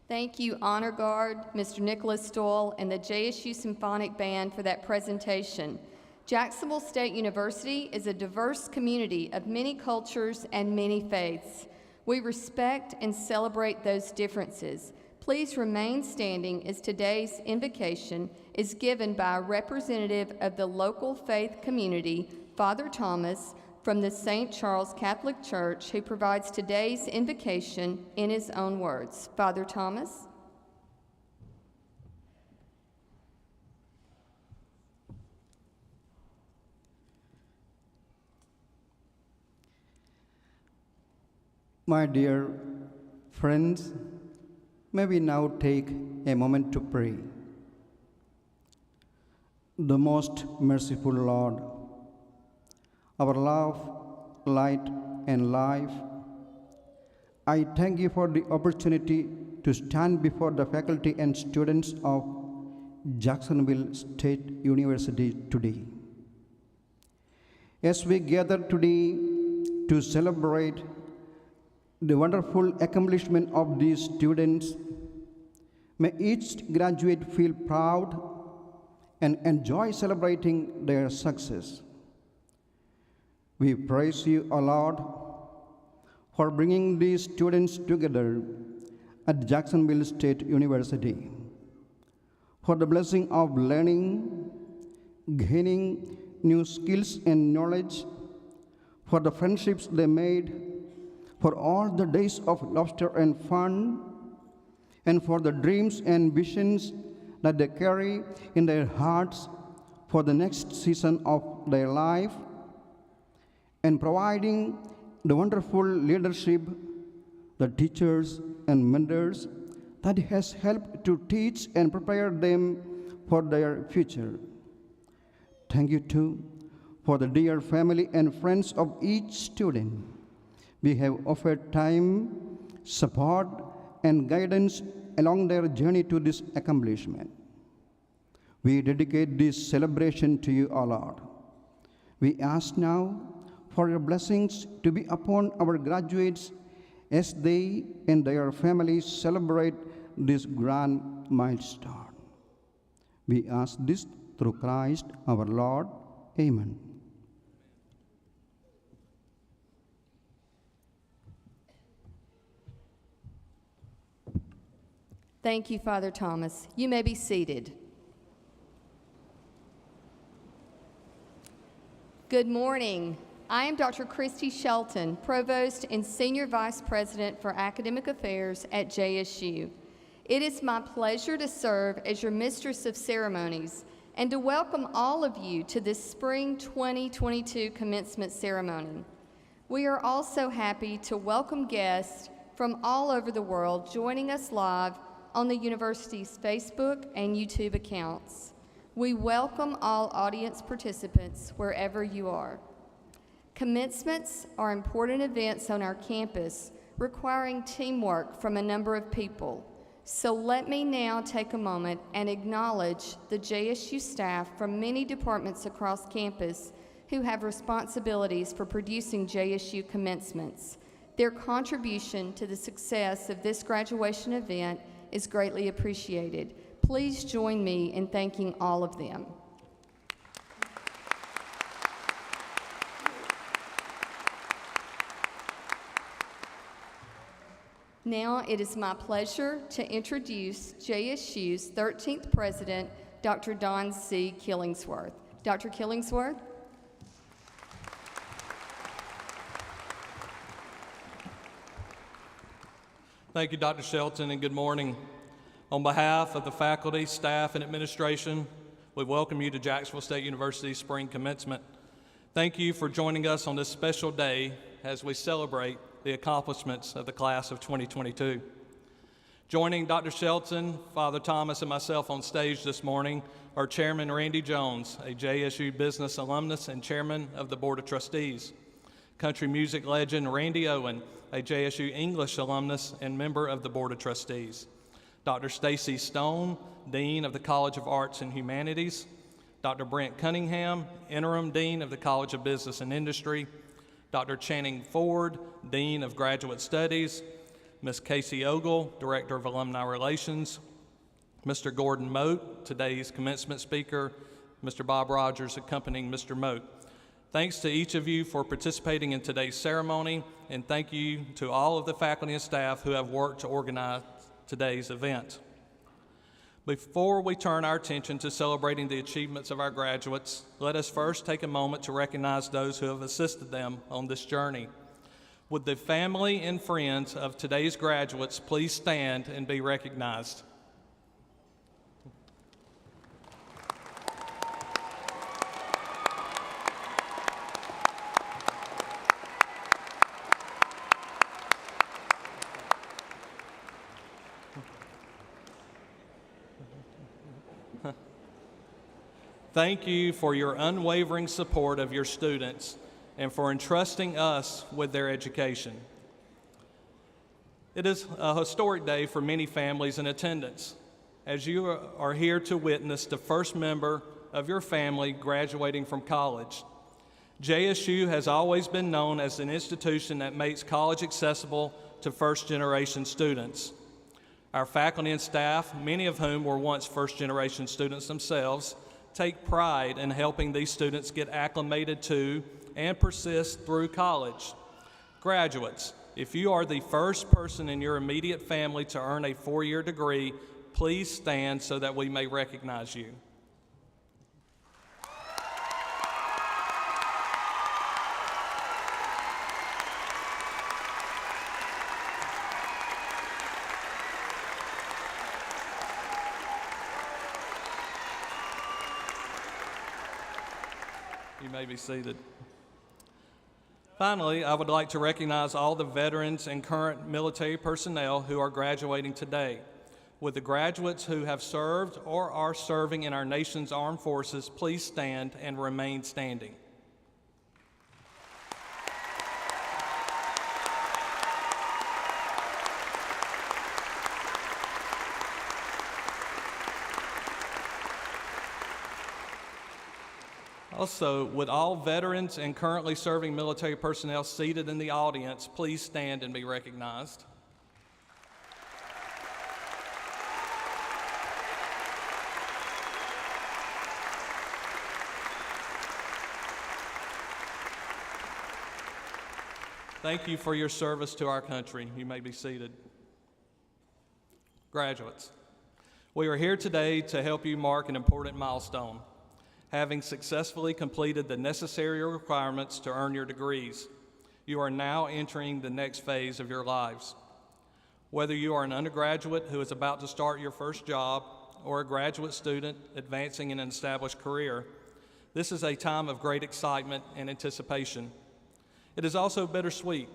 Thank you, Honor Guard, Mr. Nicholas Stoll, and the JSU Symphonic Band for that presentation. Jacksonville State University is a diverse community of many cultures and many faiths. We respect and celebrate those differences. Please remain standing as today's invocation is given by a representative of the local faith community, Father Thomas, from the St. Charles Catholic Church, who provides today's invocation in his own words. Father Thomas.
My dear friends, may we now take a moment to pray. The most merciful Lord, our love, light, and life, I thank you for the opportunity to stand before the faculty and students of Jacksonville State University today. As we gather today to celebrate the wonderful accomplishment of these students, may each graduate feel proud and enjoy celebrating their success. We praise you, O Lord, for bringing these students together at Jacksonville State University, for the blessing of learning, gaining new skills and knowledge, for the friendships they made, for all the days of laughter and fun, and for the dreams and visions that they carry in their hearts for the next season of their life, and providing the wonderful leadership, the teachers and mentors that has helped to teach and prepare them for their future. Thank you too for the dear family and friends of each student. We have offered time, support, and guidance along their journey to this accomplishment. We dedicate this celebration to you, O Lord. We ask now for your blessings to be upon our graduates as they and their families celebrate this grand milestone. We ask this through Christ our Lord. Amen.
Thank you, Father Thomas. You may be seated. Good morning. I am Dr. Christy Shelton, Provost and Senior Vice President for Academic Affairs at JSU. It is my pleasure to serve as your Mistress of Ceremonies and to welcome all of you to this Spring 2022 commencement ceremony. We are also happy to welcome guests from all over the world joining us live on the university's Facebook and YouTube accounts. We welcome all audience participants wherever you are. Commencements are important events on our campus requiring teamwork from a number of people. So let me now take a moment and acknowledge the JSU staff from many departments across campus who have responsibilities for producing JSU commencements. Their contribution to the success of this graduation event is greatly appreciated. Please join me in thanking all of them. Now it is my pleasure to introduce JSU's 13th President, Dr. Don C. Killingsworth. Dr. Killingsworth?
Thank you, Dr. Shelton, and good morning. On behalf of the faculty, staff, and administration, we welcome you to Jacksonville State University's spring commencement. Thank you for joining us on this special day as we celebrate the accomplishments of the class of 2022. Joining Dr. Shelton, Father Thomas, and myself on stage this morning are Chairman Randy Jones, a JSU business alumnus and Chairman of the Board of Trustees, country music legend Randy Owen, a JSU English alumnus and member of the Board of Trustees, Dr. Stacy Stone, Dean of the College of Arts and Humanities, Dr. Brent Cunningham, Interim Dean of the College of Business and Industry, Dr. Channing Ford, Dean of Graduate Studies, Ms. Casey Ogle, Director of Alumni Relations, Mr. Gordon Moat, today's commencement speaker, Mr. Bob Rogers accompanying Mr. Moat. Thanks to each of you for participating in today's ceremony, and thank you to all of the faculty and staff who have worked to organize today's event. Before we turn our attention to celebrating the achievements of our graduates, let us first take a moment to recognize those who have assisted them on this journey. Would the family and friends of today's graduates please stand and be recognized? Thank you for your unwavering support of your students and for entrusting us with their education. It is a historic day for many families in attendance, as you are here to witness the first member of your family graduating from college. JSU has always been known as an institution that makes college accessible to first-generation students. Our faculty and staff, many of whom were once first-generation students themselves, take pride in helping these students get acclimated to and persist through college. Graduates, if you are the first person in your immediate family to earn a four-year degree, please stand so that we may recognize you. You may be seated. Finally, I would like to recognize all the veterans and current military personnel who are graduating today. Would the graduates who have served or are serving in our nation's armed forces please stand and remain standing. Also, with all veterans and currently serving military personnel seated in the audience, please stand and be recognized. Thank you for your service to our country. You may be seated. Graduates, we are here today to help you mark an important milestone, having successfully completed the necessary requirements to earn your degrees. You are now entering the next phase of your lives. Whether you are an undergraduate who is about to start your first job or a graduate student advancing in an established career, this is a time of great excitement and anticipation. It is also bittersweet,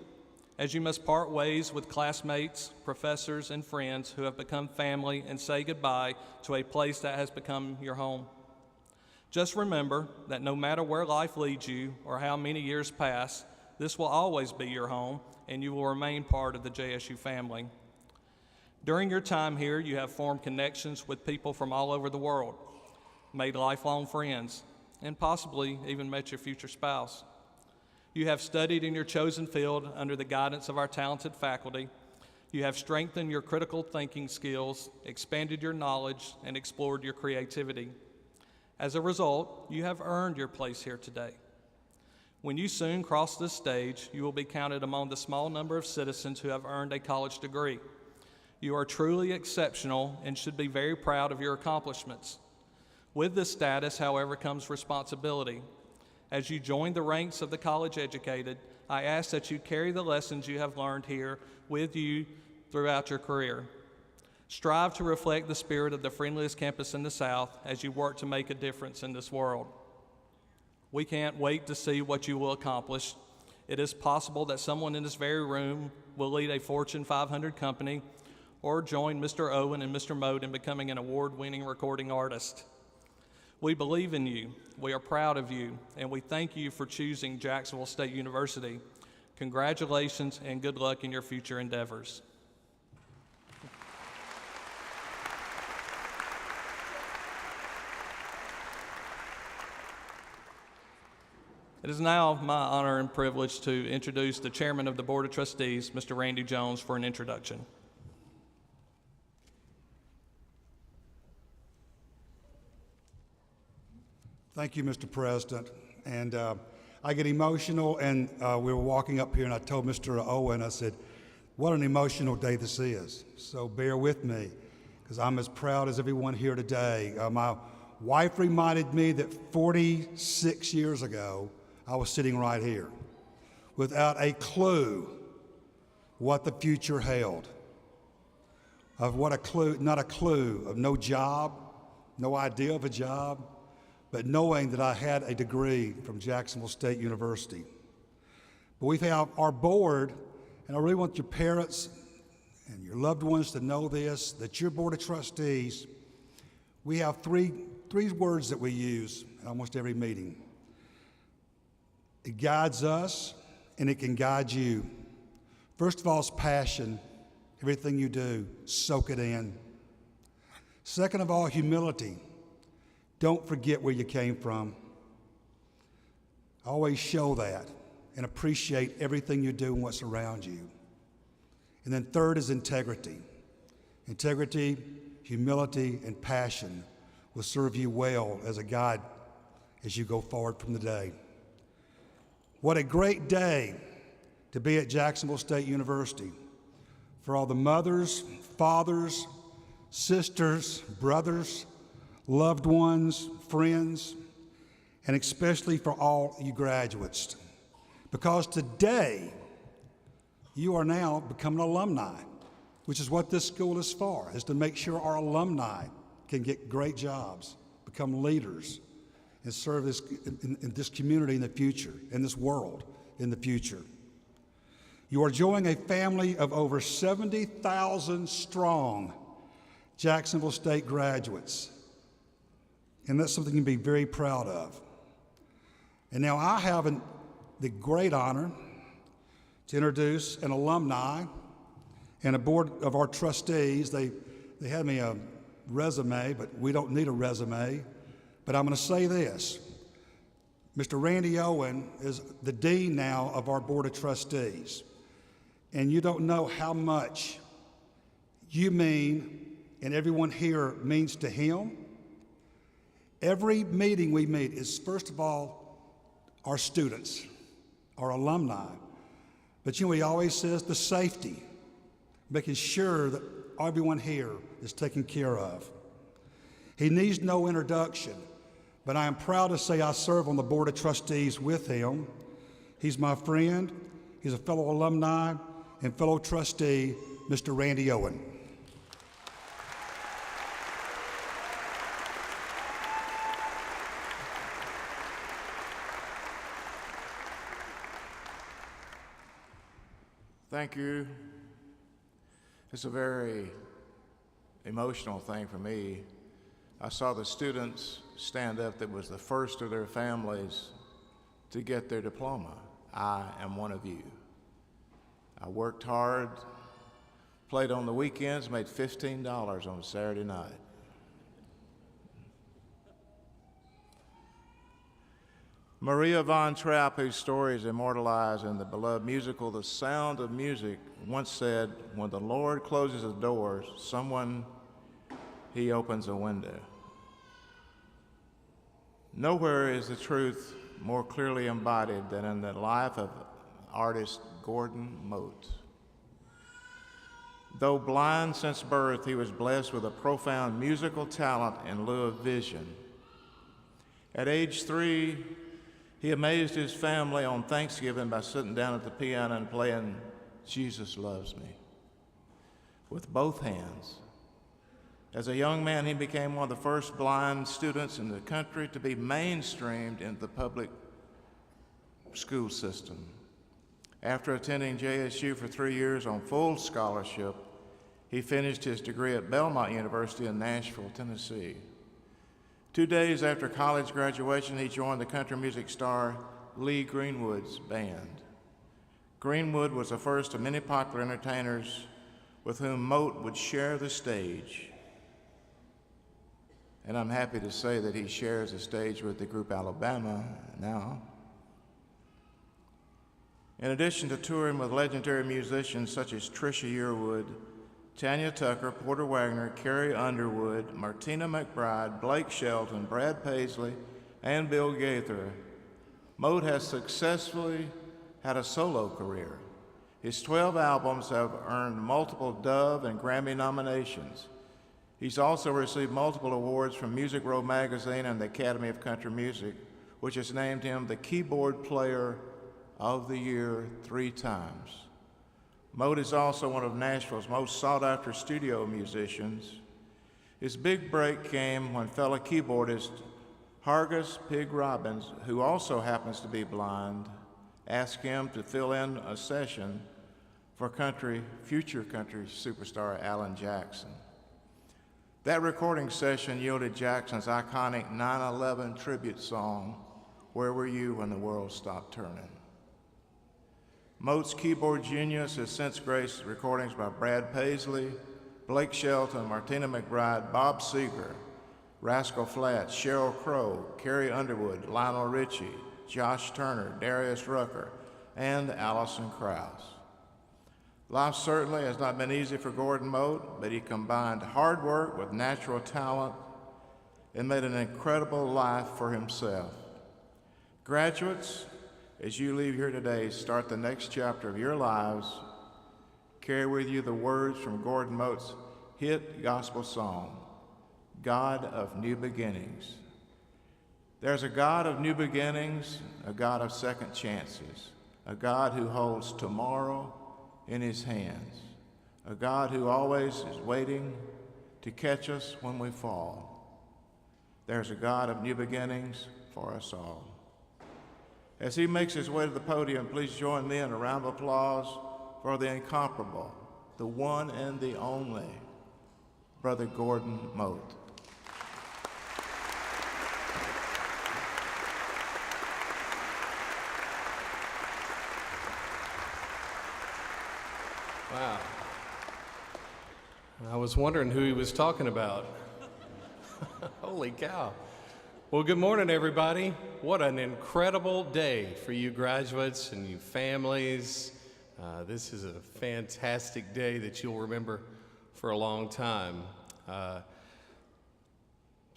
as you must part ways with classmates, professors, and friends who have become family and say goodbye to a place that has become your home. Just remember that no matter where life leads you or how many years pass, this will always be your home, and you will remain part of the JSU family. During your time here, you have formed connections with people from all over the world, made lifelong friends, and possibly even met your future spouse. You have studied in your chosen field under the guidance of our talented faculty. You have strengthened your critical thinking skills, expanded your knowledge, and explored your creativity. As a result, you have earned your place here today. When you soon cross this stage, you will be counted among the small number of citizens who have earned a college degree. You are truly exceptional and should be very proud of your accomplishments. With this status, however, comes responsibility. As you join the ranks of the college educated, I ask that you carry the lessons you have learned here with you throughout your career. Strive to reflect the spirit of the friendliest campus in the South as you work to make a difference in this world. We can't wait to see what you will accomplish. It is possible that someone in this very room will lead a Fortune 500 company or join Mr. Owen and Mr. Mode in becoming an award-winning recording artist. We believe in you, we are proud of you, and we thank you for choosing Jacksonville State University. Congratulations and good luck in your future endeavors. It is now my honor and privilege to introduce the Chairman of the Board of Trustees, Mr. Randy Jones, for an introduction.
Thank you, Mr. President. And I get emotional, and we were walking up here, and I told Mr. Owen, I said, what an emotional day this is. So bear with me, because I'm as proud as everyone here today. My wife reminded me that 46 years ago, I was sitting right here without a clue what the future held. Of what a clue, not a clue, of no job, no idea of a job, but knowing that I had a degree from Jacksonville State University. But we have our board, and I really want your parents and your loved ones to know this, that your Board of Trustees, we have three words that we use in almost every meeting. It guides us, and it can guide you. First of all, it's passion. Everything you do, soak it in. Second of all, humility. Don't forget where you came from. Always show that and appreciate everything you do and what's around you. And then third is integrity. Integrity, humility, and passion will serve you well as a guide as you go forward from the day. What a great day to be at Jacksonville State University. For all the mothers, fathers, sisters, brothers, loved ones, friends, and especially for all you graduates. Because today, you are now becoming alumni, which is what this school is for, is to make sure our alumni can get great jobs, become leaders, and serve in this community in the future, in this world in the future. You are joining a family of over 70,000 strong Jacksonville State graduates. And that's something you can be very proud of. And now I have the great honor to introduce an alumni and a board of our trustees. They had me a resume, but we don't need a resume. But I'm going to say this. Mr. Randy Owen is the dean now of our Board of Trustees, and you don't know how much you mean and everyone here means to him. Every meeting we meet is, first of all, our students, our alumni, but he always says the safety, making sure that everyone here is taken care of. He needs no introduction, but I am proud to say I serve on the Board of Trustees with him. He's my friend, he's a fellow alumni and fellow trustee, Mr. Randy Owen.
Thank you. It's a very emotional thing for me. I saw the students stand up that was the first of their families to get their diploma. I am one of you. I worked hard, played on the weekends, made $15 on Saturday night. Maria von Trapp, whose story is immortalized in the beloved musical The Sound of Music, once said, "When the Lord closes the doors, He opens a window." Nowhere is the truth more clearly embodied than in the life of artist Gordon Mote. Though blind since birth, he was blessed with a profound musical talent in lieu of vision. At age 3, he amazed his family on Thanksgiving by sitting down at the piano and playing "Jesus Loves Me" with both hands. As a young man, he became one of the first blind students in the country to be mainstreamed into the public school system. After attending JSU for 3 years on full scholarship, he finished his degree at Belmont University in Nashville, Tennessee. 2 days after college graduation, he joined the country music star Lee Greenwood's band. Greenwood was the first of many popular entertainers with whom Mote would share the stage. And I'm happy to say that he shares the stage with the group Alabama now. In addition to touring with legendary musicians such as Trisha Yearwood, Tanya Tucker, Porter Wagner, Carrie Underwood, Martina McBride, Blake Shelton, Brad Paisley, and Bill Gaither, Mote has successfully had a solo career. His 12 albums have earned multiple Dove and Grammy nominations. He's also received multiple awards from Music Row magazine and the Academy of Country Music, which has named him the Keyboard Player of the Year 3 times. Mote is also one of Nashville's most sought-after studio musicians. His big break came when fellow keyboardist Hargus Pig Robbins, who also happens to be blind, asked him to fill in a session for future country superstar Alan Jackson. That recording session yielded Jackson's iconic 9/11 tribute song, "Where Were You When the World Stopped Turning?" Mote's keyboard genius has since graced recordings by Brad Paisley, Blake Shelton, Martina McBride, Bob Seger, Rascal Flatts, Sheryl Crow, Carrie Underwood, Lionel Richie, Josh Turner, Darius Rucker, and Alison Krauss. Life certainly has not been easy for Gordon Mote, but he combined hard work with natural talent and made an incredible life for himself. Graduates, as you leave here today, start the next chapter of your lives. Carry with you the words from Gordon Mote's hit gospel song, "God of New Beginnings." There's a God of new beginnings, a God of second chances, a God who holds tomorrow in his hands, a God who always is waiting to catch us when we fall. There's a God of new beginnings for us all. As he makes his way to the podium, please join me in a round of applause for the incomparable, the one and the only, Brother Gordon Mote.
Wow. I was wondering who he was talking about. Holy cow.
Well, good morning, everybody. What an incredible day for you graduates and you families. This is a fantastic day that you'll remember for a long time. It's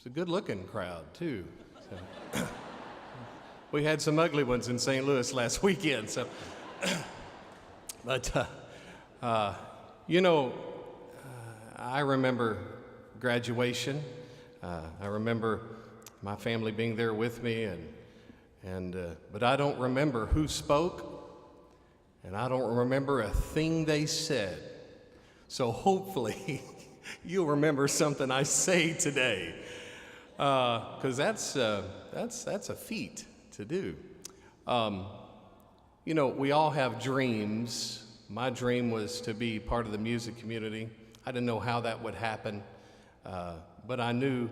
a good-looking crowd, too. So we had some ugly ones in St. Louis last weekend, so. But, I remember graduation. I remember my family being there with me, but I don't remember who spoke, and I don't remember a thing they said. So hopefully you'll remember something I say today, because that's a feat to do. We all have dreams. My dream was to be part of the music community. I didn't know how that would happen, but I knew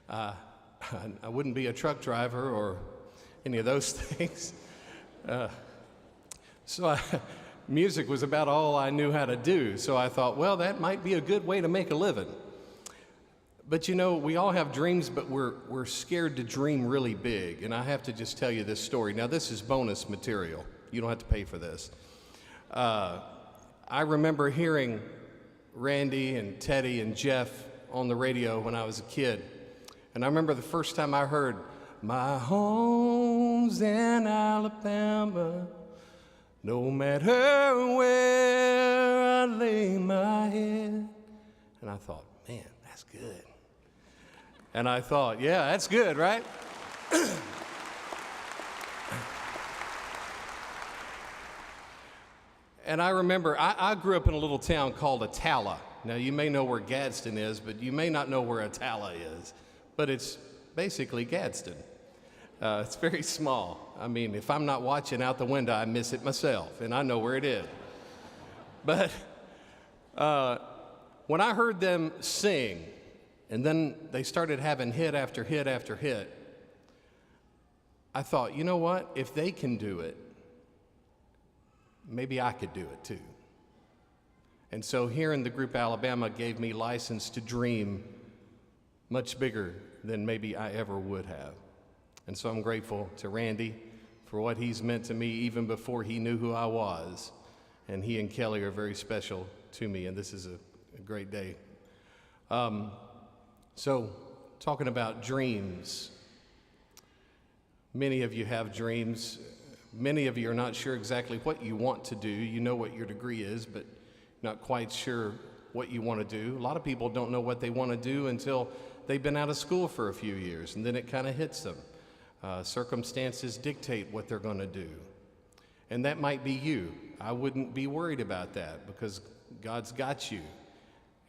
I wouldn't be a truck driver or any of those things. Music was about all I knew how to do, so I thought, well, that might be a good way to make a living. But we all have dreams, but we're scared to dream really big, and I have to just tell you this story. Now, this is bonus material. You don't have to pay for this. I remember hearing Randy and Teddy and Jeff on the radio when I was a kid, and I remember the first time I heard, "My home's in Alabama, no matter where I lay my head." And I thought, man, that's good. And I thought, yeah, that's good, right? And I remember, I grew up in a little town called Attala. Now, you may know where Gadsden is, but you may not know where Attala is. But it's basically Gadsden. It's very small. I mean, if I'm not watching out the window, I miss it myself, and I know where it is. But when I heard them sing, and then they started having hit after hit after hit, I thought, you know what? If they can do it, maybe I could do it too. And so here in the group Alabama gave me license to dream much bigger than maybe I ever would have. And so I'm grateful to Randy for what he's meant to me even before he knew who I was. And he and Kelly are very special to me, and this is a great day. So talking about dreams, many of you have dreams. Many of you are not sure exactly what you want to do. You know what your degree is, but not quite sure what you want to do. A lot of people don't know what they want to do until they've been out of school for a few years, and then it kind of hits them. Circumstances dictate what they're going to do. And that might be you. I wouldn't be worried about that because God's got you,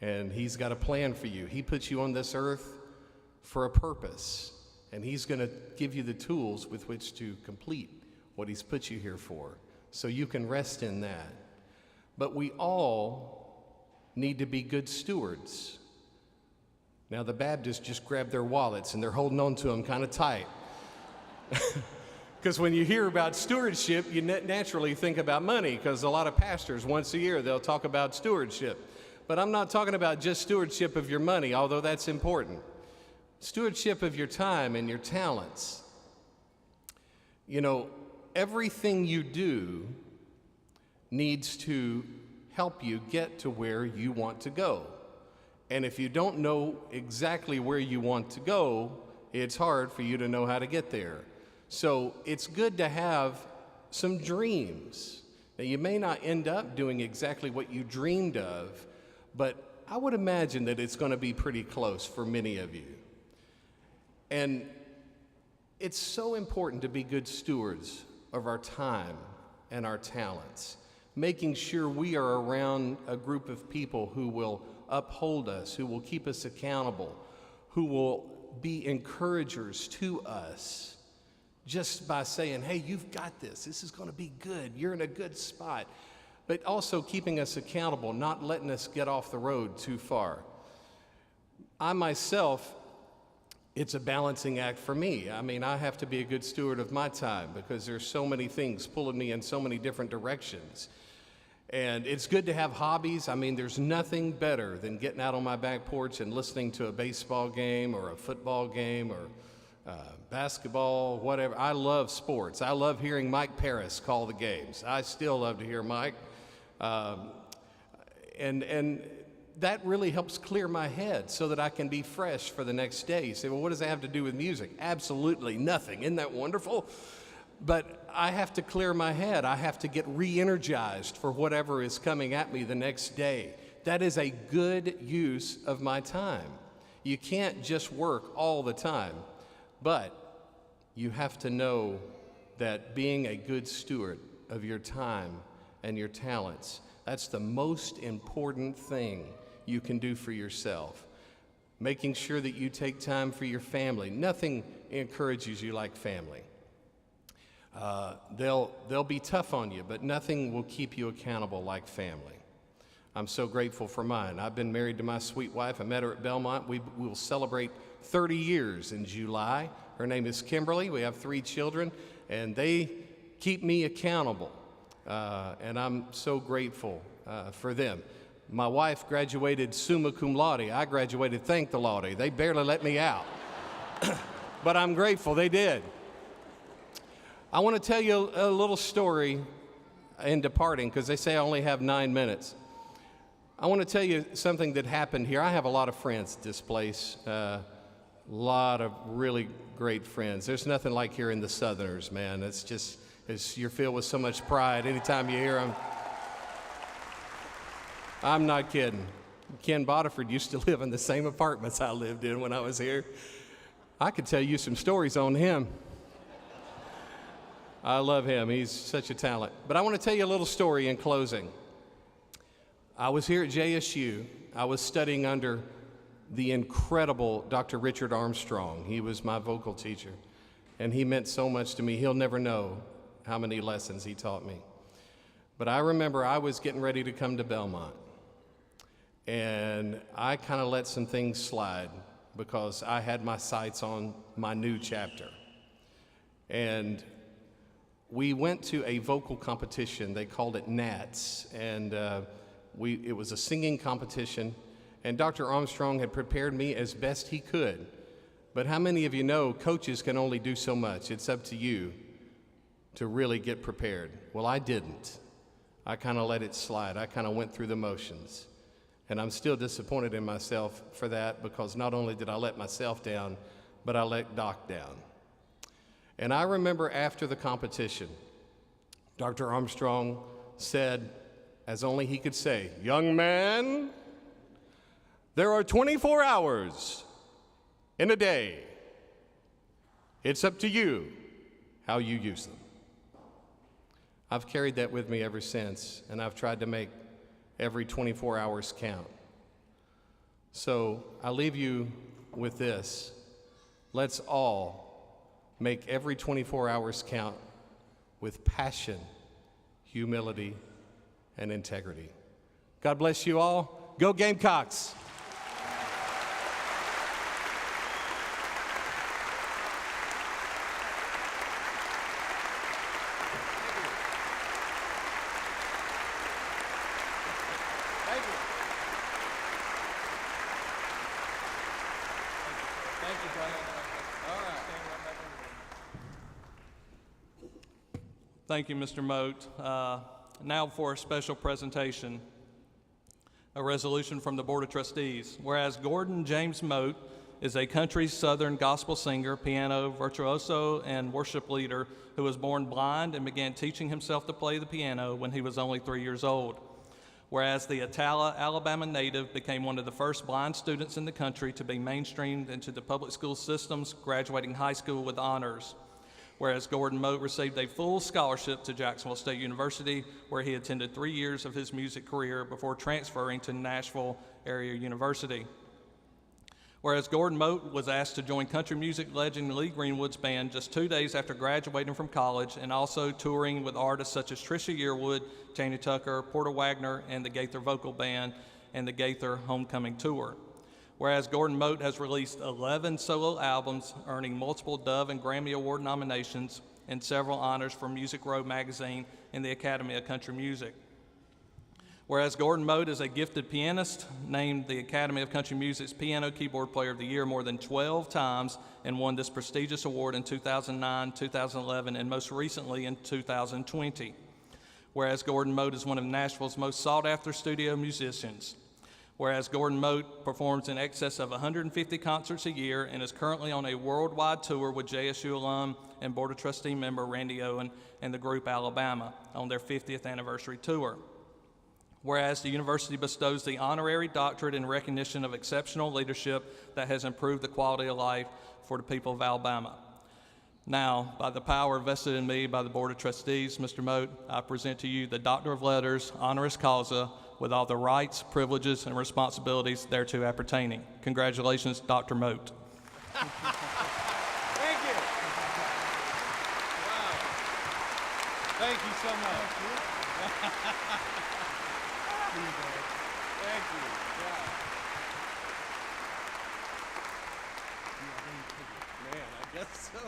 and He's got a plan for you. He puts you on this earth for a purpose, and He's going to give you the tools with which to complete what He's put you here for, so you can rest in that. But we all need to be good stewards. Now, the Baptists just grabbed their wallets and they're holding on to them kind of tight. Because when you hear about stewardship, you naturally think about money, because a lot of pastors, once a year, they'll talk about stewardship. But I'm not talking about just stewardship of your money, although that's important. Stewardship of your time and your talents. Everything you do needs to help you get to where you want to go. And if you don't know exactly where you want to go, it's hard for you to know how to get there. So it's good to have some dreams. Now, you may not end up doing exactly what you dreamed of, but I would imagine that it's going to be pretty close for many of you. And it's so important to be good stewards of our time and our talents, making sure we are around a group of people who will uphold us, who will keep us accountable, who will be encouragers to us just by saying, hey, you've got this. This is going to be good. You're in a good spot. But also keeping us accountable, not letting us get off the road too far. I myself, it's a balancing act for me. I mean, I have to be a good steward of my time because there's so many things pulling me in so many different directions. And it's good to have hobbies. I mean, there's nothing better than getting out on my back porch and listening to a baseball game or a football game or basketball, whatever. I love sports. I love hearing Mike Paris call the games. I still love to hear Mike. And that really helps clear my head so that I can be fresh for the next day. You say, well, what does that have to do with music? Absolutely nothing. Isn't that wonderful? But I have to clear my head. I have to get re-energized for whatever is coming at me the next day. That is a good use of my time. You can't just work all the time, but you have to know that being a good steward of your time and your talents, that's the most important thing you can do for yourself. Making sure that you take time for your family. Nothing encourages you like family. They'll be tough on you, but nothing will keep you accountable like family. I'm so grateful for mine. I've been married to my sweet wife. I met her at Belmont. We will celebrate 30 years in July. Her name is Kimberly. We have 3 children, and they keep me accountable, and I'm so grateful for them. My wife graduated summa cum laude. I graduated thank the laude. They barely let me out, but I'm grateful they did. I want to tell you a little story in departing, because they say I only have 9 minutes. I want to tell you something that happened here. I have a lot of friends at this place, a lot of really great friends. There's nothing like hearing the Southerners, man. It's just, you're filled with so much pride anytime you hear them. I'm not kidding. Ken Bodiford used to live in the same apartments I lived in when I was here. I could tell you some stories on him. I love him. He's such a talent. But I want to tell you a little story in closing. I was here at JSU. I was studying under the incredible Dr. Richard Armstrong. He was my vocal teacher, and he meant so much to me. He'll never know how many lessons he taught me. But I remember I was getting ready to come to Belmont, and I kind of let some things slide because I had my sights on my new chapter. And we went to a vocal competition. They called it NATS, and it was a singing competition, and Dr. Armstrong had prepared me as best he could. But how many of you know coaches can only do so much? It's up to you to really get prepared. Well, I didn't. I kind of let it slide. I kind of went through the motions. And I'm still disappointed in myself for that, because not only did I let myself down, but I let Doc down. And I remember after the competition, Dr. Armstrong said, as only he could say, "Young man, there are 24 hours in a day. It's up to you how you use them." I've carried that with me ever since, and I've tried to make every 24 hours count. So I leave you with this. Let's all make every 24 hours count with passion, humility, and integrity. God bless you all. Go Gamecocks!
Thank you. Thank you, brother. All right. Thank you, Mr. Moat. Now for a special presentation, a resolution from the Board of Trustees. Whereas Gordon James Moat is a country Southern gospel singer, piano virtuoso, and worship leader who was born blind and began teaching himself to play the piano when he was only 3 years old. Whereas the Atala, Alabama native became one of the first blind students in the country to be mainstreamed into the public school systems, graduating high school with honors. Whereas Gordon Moat received a full scholarship to Jacksonville State University, where he attended 3 years of his music career before transferring to Nashville Area University. Whereas Gordon Moat was asked to join country music legend Lee Greenwood's band just 2 days after graduating from college, and also touring with artists such as Trisha Yearwood, Tanya Tucker, Porter Wagner, and the Gaither Vocal Band, and the Gaither Homecoming Tour. Whereas Gordon Moat has released 11 solo albums, earning multiple Dove and Grammy Award nominations and several honors from Music Row magazine and the Academy of Country Music. Whereas Gordon Moat is a gifted pianist, named the Academy of Country Music's Piano Keyboard Player of the Year more than 12 times, and won this prestigious award in 2009, 2011, and most recently in 2020. Whereas Gordon Mote is one of Nashville's most sought-after studio musicians. Whereas Gordon Mote performs in excess of 150 concerts a year and is currently on a worldwide tour with JSU alum and Board of Trustee member Randy Owen and the group Alabama on their 50th anniversary tour. Whereas the university bestows the honorary doctorate in recognition of exceptional leadership that has improved the quality of life for the people of Alabama. Now, by the power vested in me by the Board of Trustees, Mr. Mote, I present to you the Doctor of Letters, honoris causa, with all the rights, privileges, and responsibilities thereto appertaining. Congratulations, Dr. Mote.
Thank you. Wow. Thank you so much. Thank you. Wow. Man, I guess so.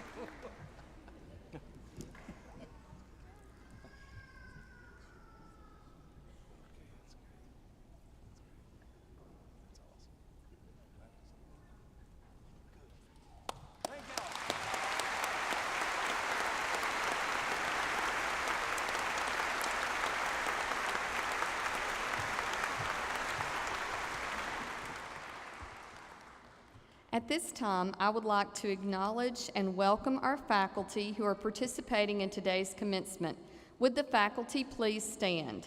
At this time, I would like to acknowledge and welcome our faculty who are participating in today's commencement. Would the faculty please stand?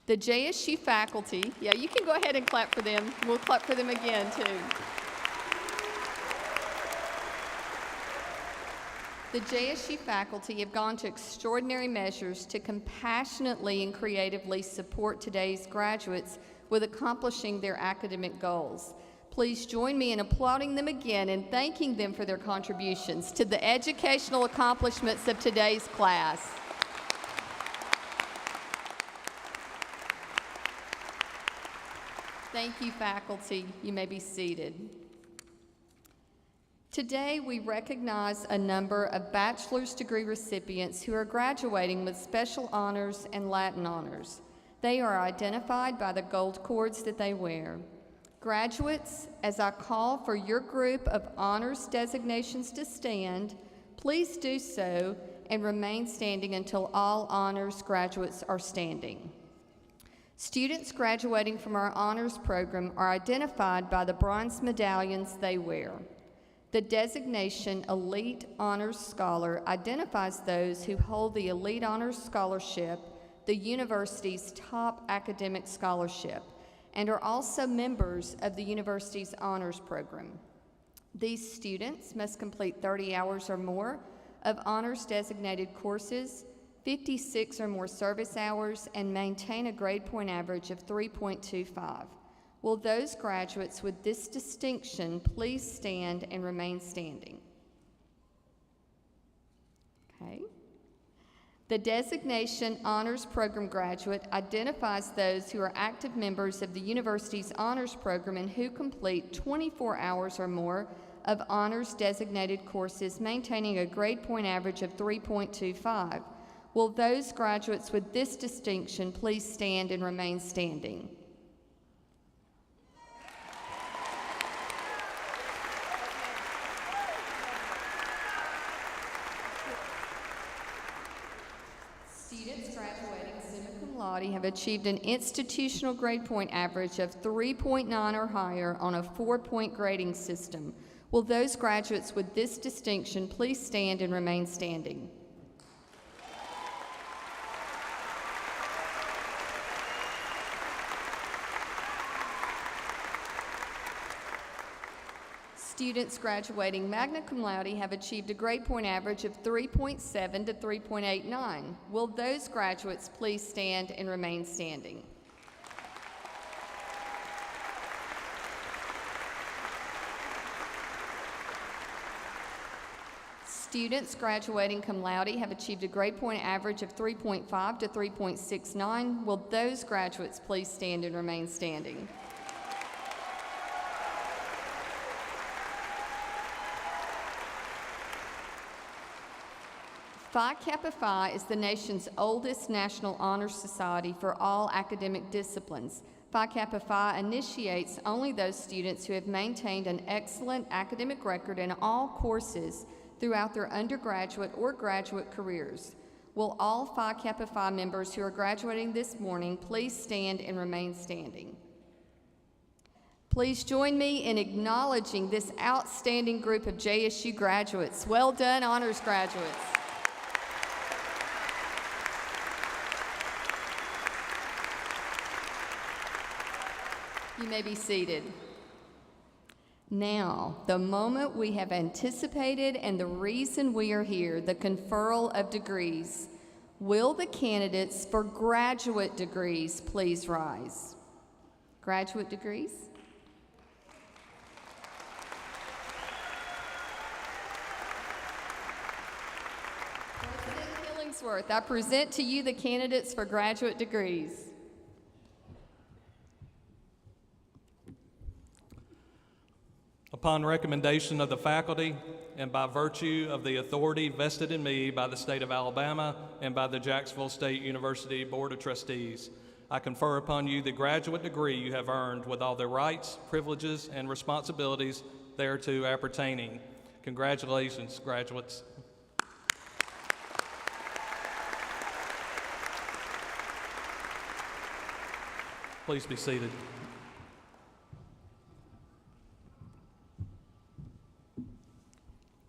The JSU faculty, yeah, you can go ahead and clap for them. We'll clap for them again, too. The JSU faculty have gone to extraordinary measures to compassionately and creatively support today's graduates with accomplishing their academic goals. Please join me in applauding them again and thanking them for their contributions to the educational accomplishments of today's class. Thank you, faculty. You may be seated. Today, we recognize a number of bachelor's degree recipients who are graduating with special honors and Latin honors. They are identified by the gold cords that they wear. Graduates, as I call for your group of honors designations to stand, please do so and remain standing until all honors graduates are standing. Students graduating from our honors program are identified by the bronze medallions they wear. The designation Elite Honors Scholar identifies those who hold the Elite Honors Scholarship, the university's top academic scholarship, and are also members of the university's honors program. These students must complete 30 hours or more of honors designated courses, 56 or more service hours, and maintain a grade point average of 3.25. Will those graduates with this distinction please stand and remain standing? Okay. The designation Honors Program graduate identifies those who are active members of the university's honors program and who complete 24 hours or more of honors designated courses, maintaining a grade point average of 3.25. Will those graduates with this distinction please stand and remain standing? Students graduating summa cum laude have achieved an institutional grade point average of 3.9 or higher on a 4-point grading system. Will those graduates with this distinction please stand and remain standing? Students graduating magna cum laude have achieved a grade point average of 3.7 to 3.89. Will those graduates please stand and remain standing? Students graduating cum laude have achieved a grade point average of 3.5 to 3.69. Will those graduates please stand and remain standing? Phi Kappa Phi is the nation's oldest national honor society for all academic disciplines. Phi Kappa Phi initiates only those students who have maintained an excellent academic record in all courses throughout their undergraduate or graduate careers. Will all Phi Kappa Phi members who are graduating this morning please stand and remain standing? Please join me in acknowledging this outstanding group of JSU graduates. Well done, honors graduates. You may be seated. Now, the moment we have anticipated and the reason we are here, the conferral of degrees. Will the candidates for graduate degrees please rise? Graduate degrees? President Killingsworth, I present to you the candidates for graduate degrees.
Upon recommendation of the faculty and by virtue of the authority vested in me by the state of Alabama and by the Jacksonville State University Board of Trustees, I confer upon you the graduate degree you have earned with all the rights, privileges, and responsibilities thereto appertaining. Congratulations, graduates. Please be seated.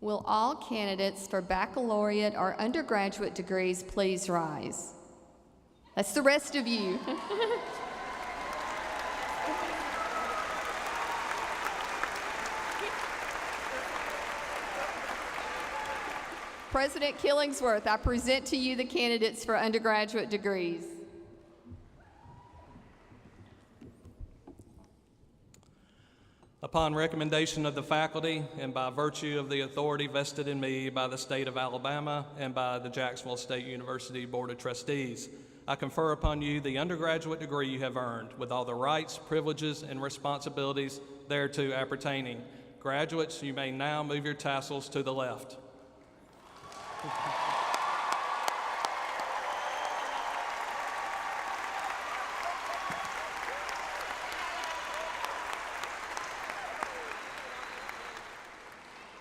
Will all candidates for baccalaureate or undergraduate degrees please rise? That's the rest of you. President Killingsworth, I present to you the candidates for undergraduate degrees.
Upon recommendation of the faculty and by virtue of the authority vested in me by the state of Alabama and by the Jacksonville State University Board of Trustees, I confer upon you the undergraduate degree you have earned with all the rights, privileges, and responsibilities thereto appertaining. Graduates, you may now move your tassels to the left.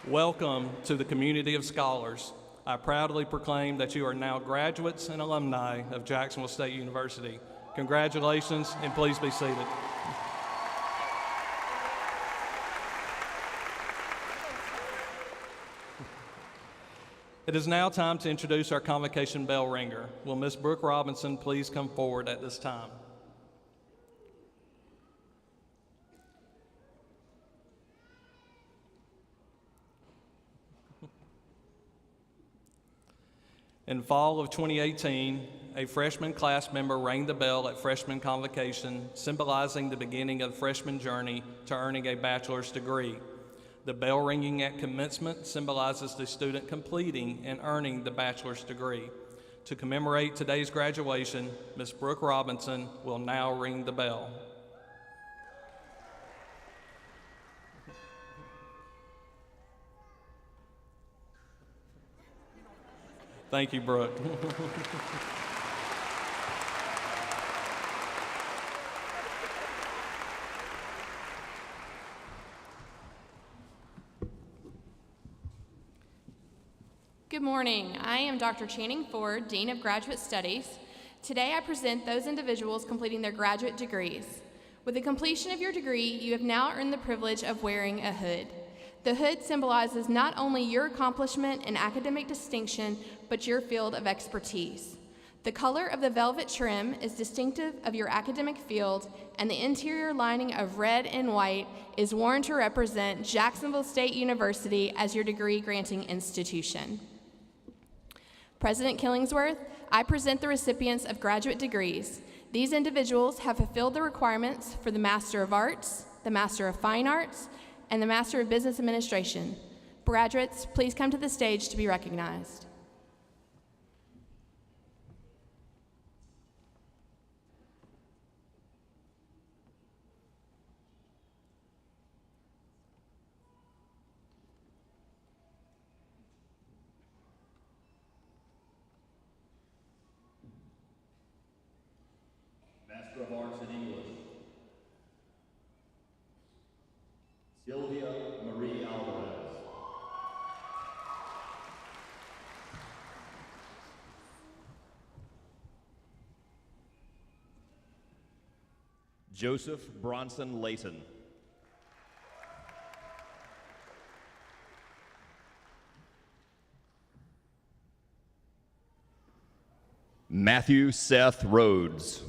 Welcome to the community of scholars. I proudly proclaim that you are now graduates and alumni of Jacksonville State University. Congratulations, and please be seated. It is now time to introduce our convocation bell ringer. Will Ms. Brooke Robinson please come forward at this time? In fall of 2018, a freshman class member rang the bell at freshman convocation, symbolizing the beginning of the freshman journey to earning a bachelor's degree. The bell ringing at commencement symbolizes the student completing and earning the bachelor's degree. To commemorate today's graduation, Ms. Brooke Robinson will now ring the bell. Thank you, Brooke.
Good morning. I am Dr. Channing Ford, Dean of Graduate Studies. Today I present those individuals completing their graduate degrees. With the completion of your degree, you have now earned the privilege of wearing a hood. The hood symbolizes not only your accomplishment and academic distinction, but your field of expertise. The color of the velvet trim is distinctive of your academic field, and the interior lining of red and white is worn to represent Jacksonville State University as your degree-granting institution. President Killingsworth, I present the recipients of graduate degrees. These individuals have fulfilled the requirements for the Master of Arts, the Master of Fine Arts, and the Master of Business Administration. Graduates, please come to the stage to be recognized.
Master of Arts in English, Sylvia Marie Alvarez. Joseph Bronson Layton. Matthew Seth Rhodes.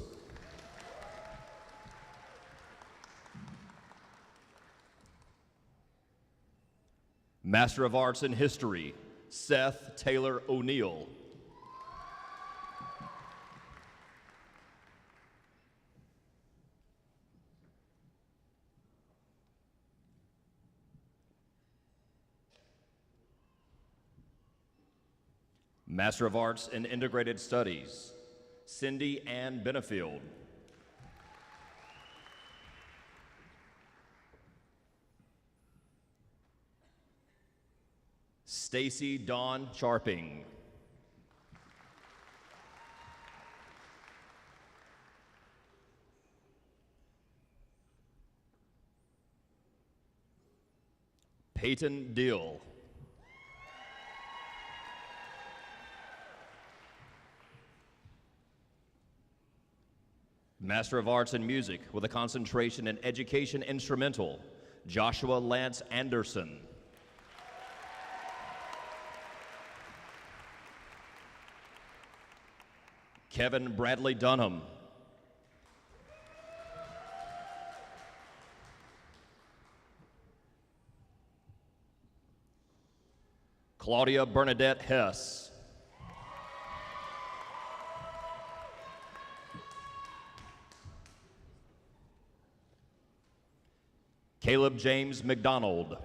Master of Arts in History, Seth Taylor O'Neill. Master of Arts in Integrated Studies, Cindy Ann Benefield. Stacy Dawn Sharping. Peyton Dill. Master of Arts in Music with a concentration in Education Instrumental, Joshua Lance Anderson. Kevin Bradley Dunham. Claudia Bernadette Hess. Caleb James McDonald.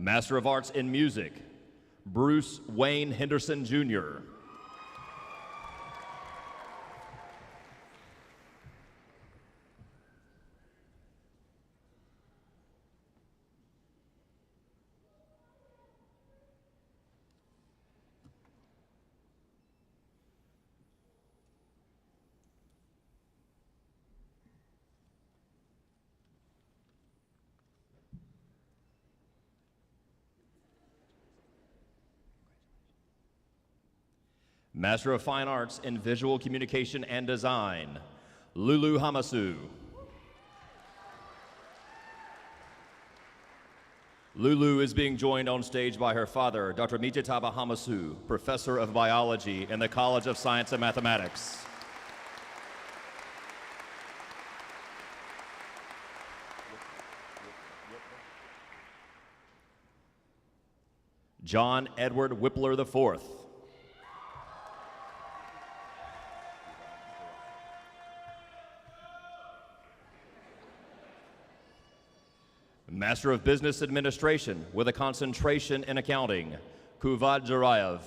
Master of Arts in Music, Bruce Wayne Henderson, Jr. Master of Fine Arts in Visual Communication and Design, Lulu Hamasu. Lulu is being joined on stage by her father, Dr. Mijitaba Hamasu, Professor of Biology in the College of Science and Mathematics. John Edward Whippler IV. Master of Business Administration with a concentration in accounting, Kuvad Jurayev.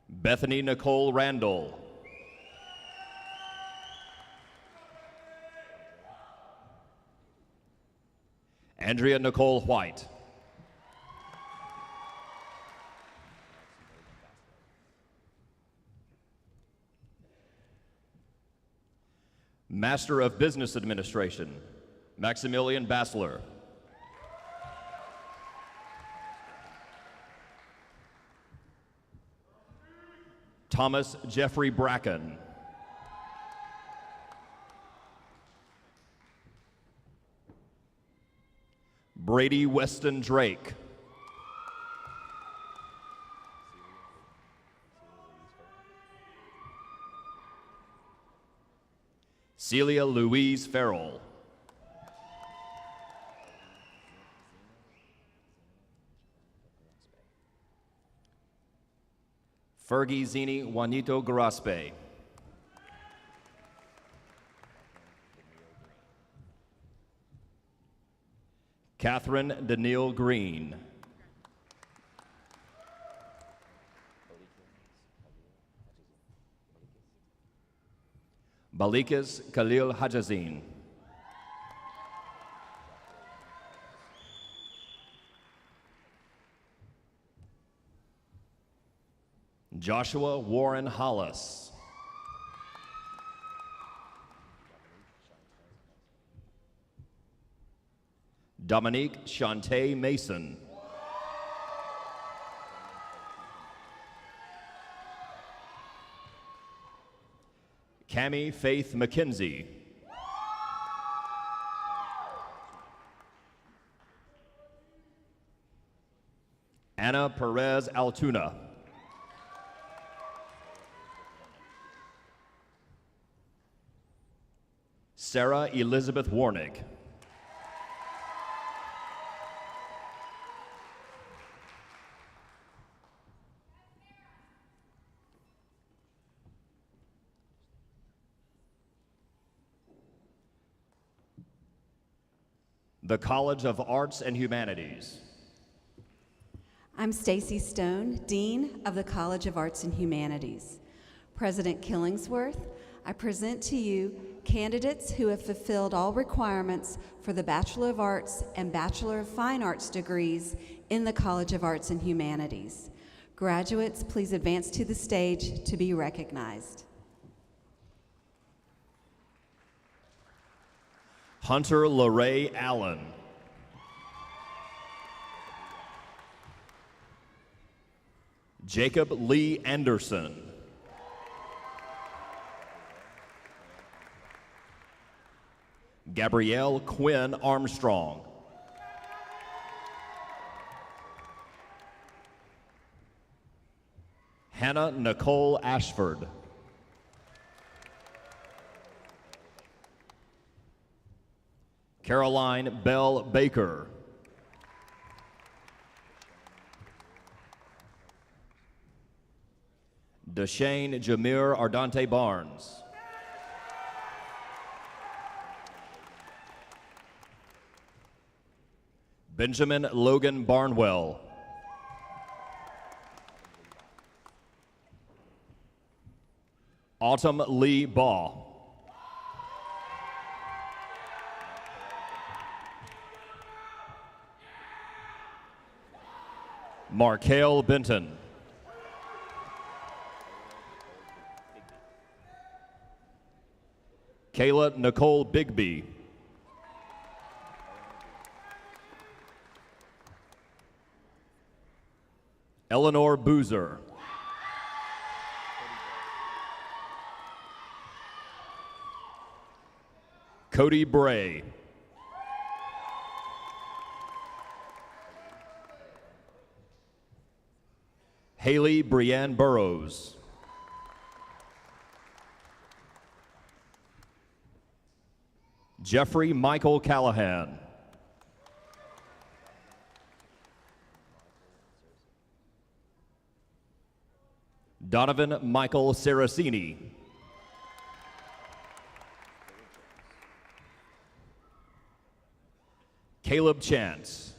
Bethany Nicole Randall. Andrea Nicole White. Master of Business Administration, Maximilian Bassler. Thomas Jeffrey Bracken. Brady Weston Drake. Celia Louise Farrell. Fergie Zini Juanito Garaspe. Catherine Danielle Green. Balikas Khalil Hajazin. Joshua Warren Hollis. Dominique Shantae Mason. Cammie Faith McKenzie. Anna Perez Altuna. Sarah Elizabeth Warnick. The College of Arts and Humanities.
I'm Stacy Stone, Dean of the College of Arts and Humanities. President Killingsworth, I present to you candidates who have fulfilled all requirements for the Bachelor of Arts and Bachelor of Fine Arts degrees in the College of Arts and Humanities. Graduates, please advance to the stage to be recognized.
Hunter LaRae Allen. Jacob Lee Anderson. Gabrielle Quinn Armstrong. Hannah Nicole Ashford. Caroline Bell Baker. Deshane Jameer Ardante Barnes. Benjamin Logan Barnwell. Autumn Lee Baugh. Markale Benton. Kayla Nicole Bigby. Eleanor Boozer. Cody Bray. Haley Brianne Burrows. Jeffrey Michael Callahan. Donovan Michael Saracini. Caleb Chance.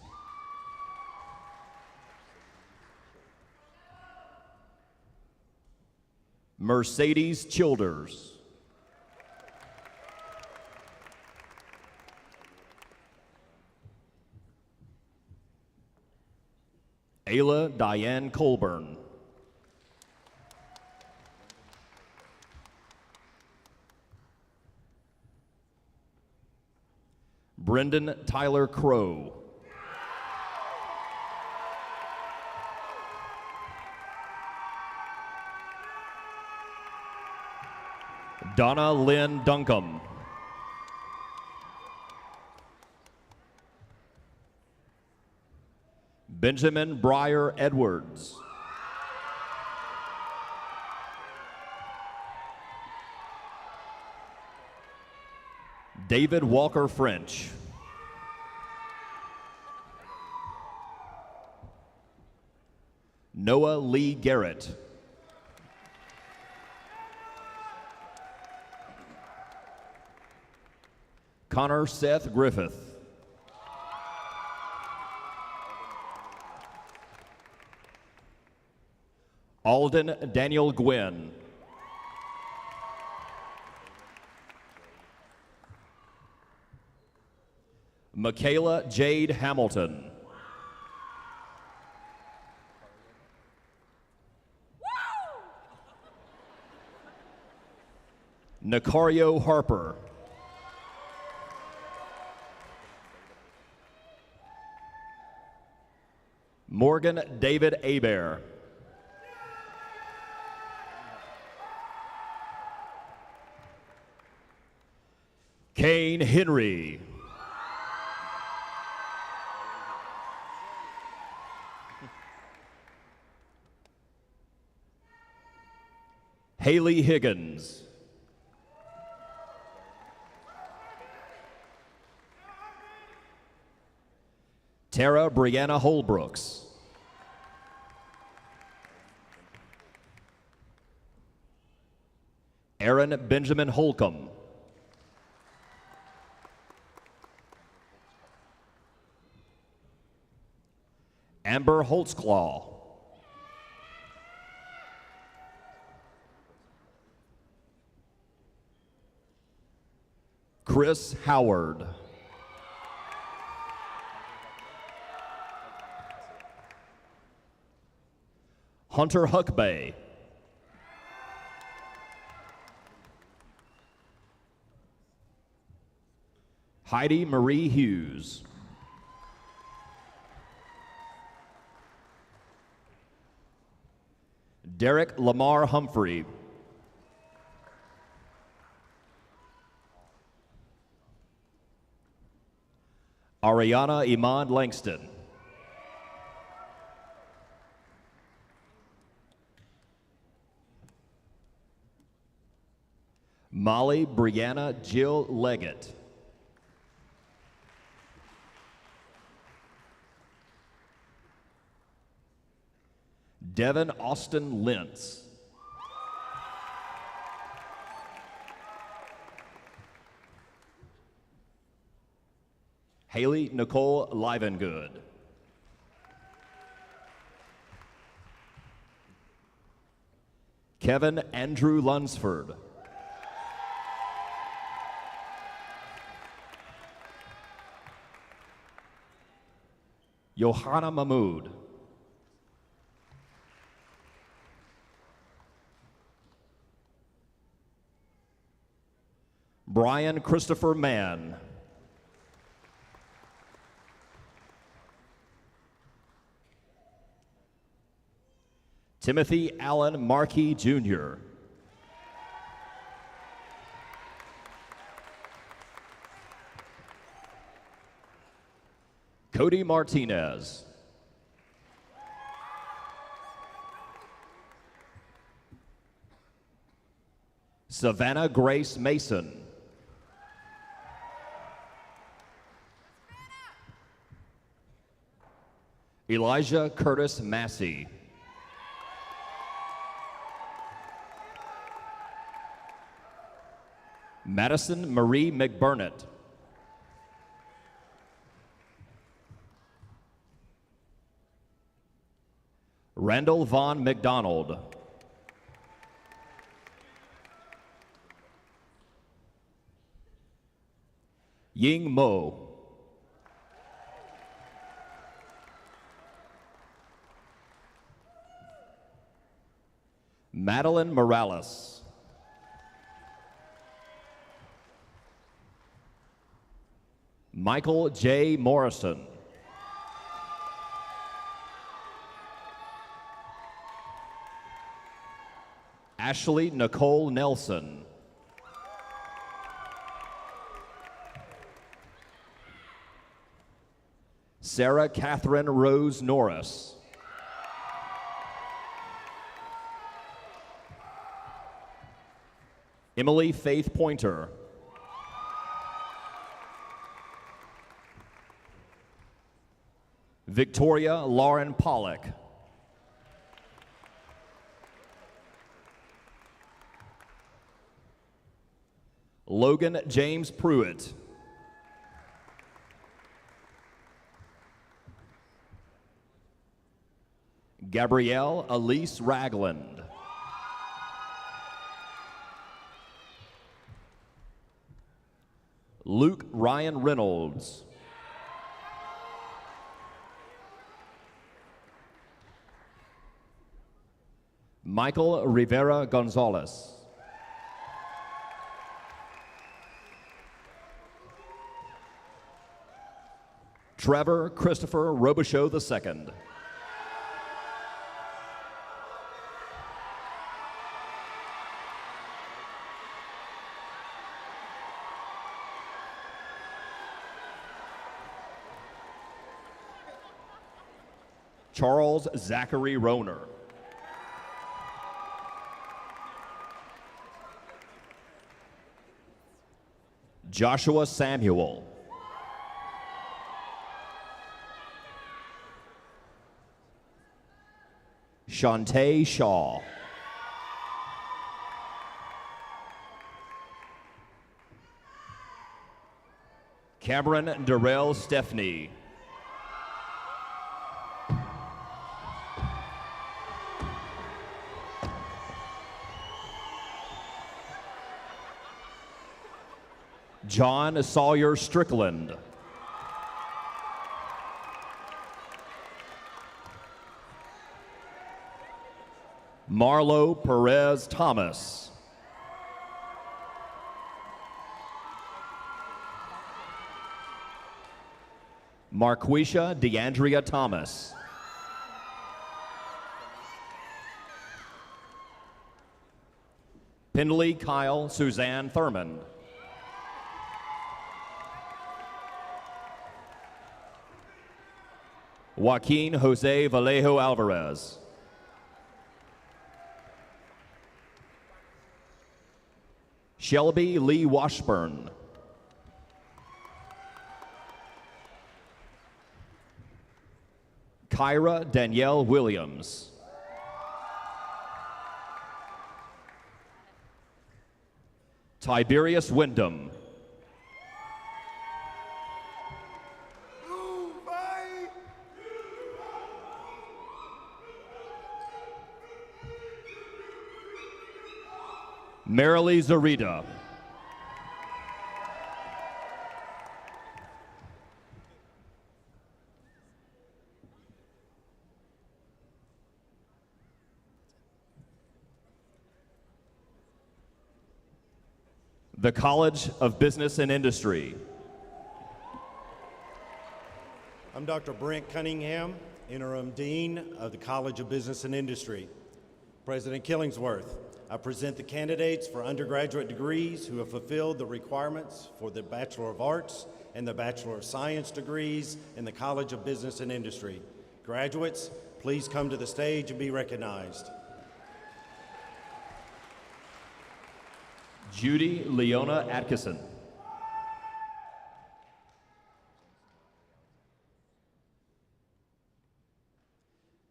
Mercedes Childers. Ayla Diane Colburn. Brendan Tyler Crow. Donna Lynn Duncombe. Benjamin Breyer Edwards. David Walker French. Noah Lee Garrett. Connor Seth Griffith. Alden Daniel Gwynn. Michaela Jade Hamilton. Nicario Harper. Morgan David Abair. Kane Henry. Haley Higgins. Tara Brianna Holbrooks. Aaron Benjamin Holcomb. Amber Holtzclaw. Chris Howard. Hunter Huckbay. Heidi Marie Hughes. Derek Lamar Humphrey. Ariana Iman Langston. Molly Brianna Jill Leggett. Devin Austin Lentz. Haley Nicole Livengood. Kevin Andrew Lunsford. Johanna Mahmood. Brian Christopher Mann. Timothy Allen Markey Jr. Cody Martinez. Savannah Grace Mason. Elijah Curtis Massey. Madison Marie McBurnett. Randall Vaughn McDonald. Ying Mo. Madeline Morales. Michael J. Morrison. Ashley Nicole Nelson. Sarah Catherine Rose Norris. Emily Faith Pointer. Victoria Lauren Pollock. Logan James Pruitt. Gabrielle Elise Ragland. Luke Ryan Reynolds. Michael Rivera Gonzalez. Trevor Christopher Robichaud II. Charles Zachary Roner. Joshua Samuel. Shantae Shaw. Cameron Darrell Stepney. John Sawyer Strickland. Marlo Perez Thomas. Marquisha DeAndrea Thomas. Pendley Kyle Suzanne Thurman. Joaquin Jose Vallejo Alvarez. Shelby Lee Washburn. Kyra Danielle Williams. Tiberius Wyndham. Marilee Zarita. The College of Business and Industry.
I'm Dr. Brent Cunningham, Interim Dean of the College of Business and Industry. President Killingsworth, I present the candidates for undergraduate degrees who have fulfilled the requirements for the Bachelor of Arts and the Bachelor of Science degrees in the College of Business and Industry. Graduates, please come to the stage and be recognized.
Judy Leona Atkinson.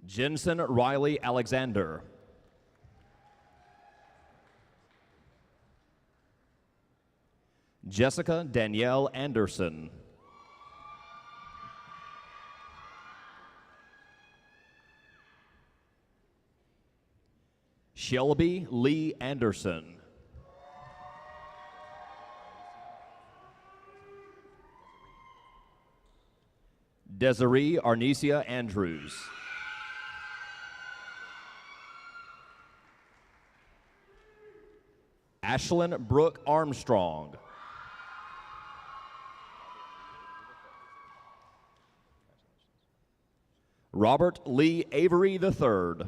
Jensen Riley Alexander. Jessica Danielle Anderson. Shelby Lee Anderson. Desiree Arnesia Andrews. Ashlyn Brooke Armstrong. Robert Lee Avery III.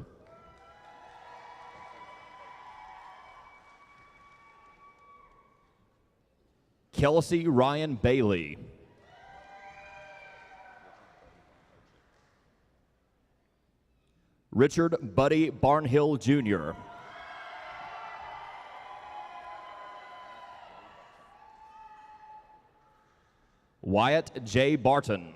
Kelsey Ryan Bailey. Richard Buddy Barnhill Jr. Wyatt J. Barton.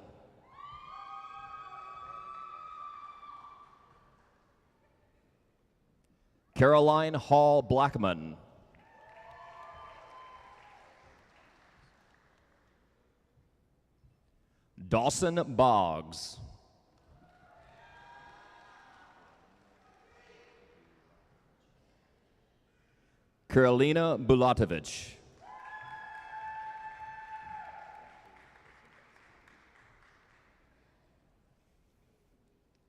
Caroline Hall Blackman. Dawson Boggs. Carolina Bulatovich.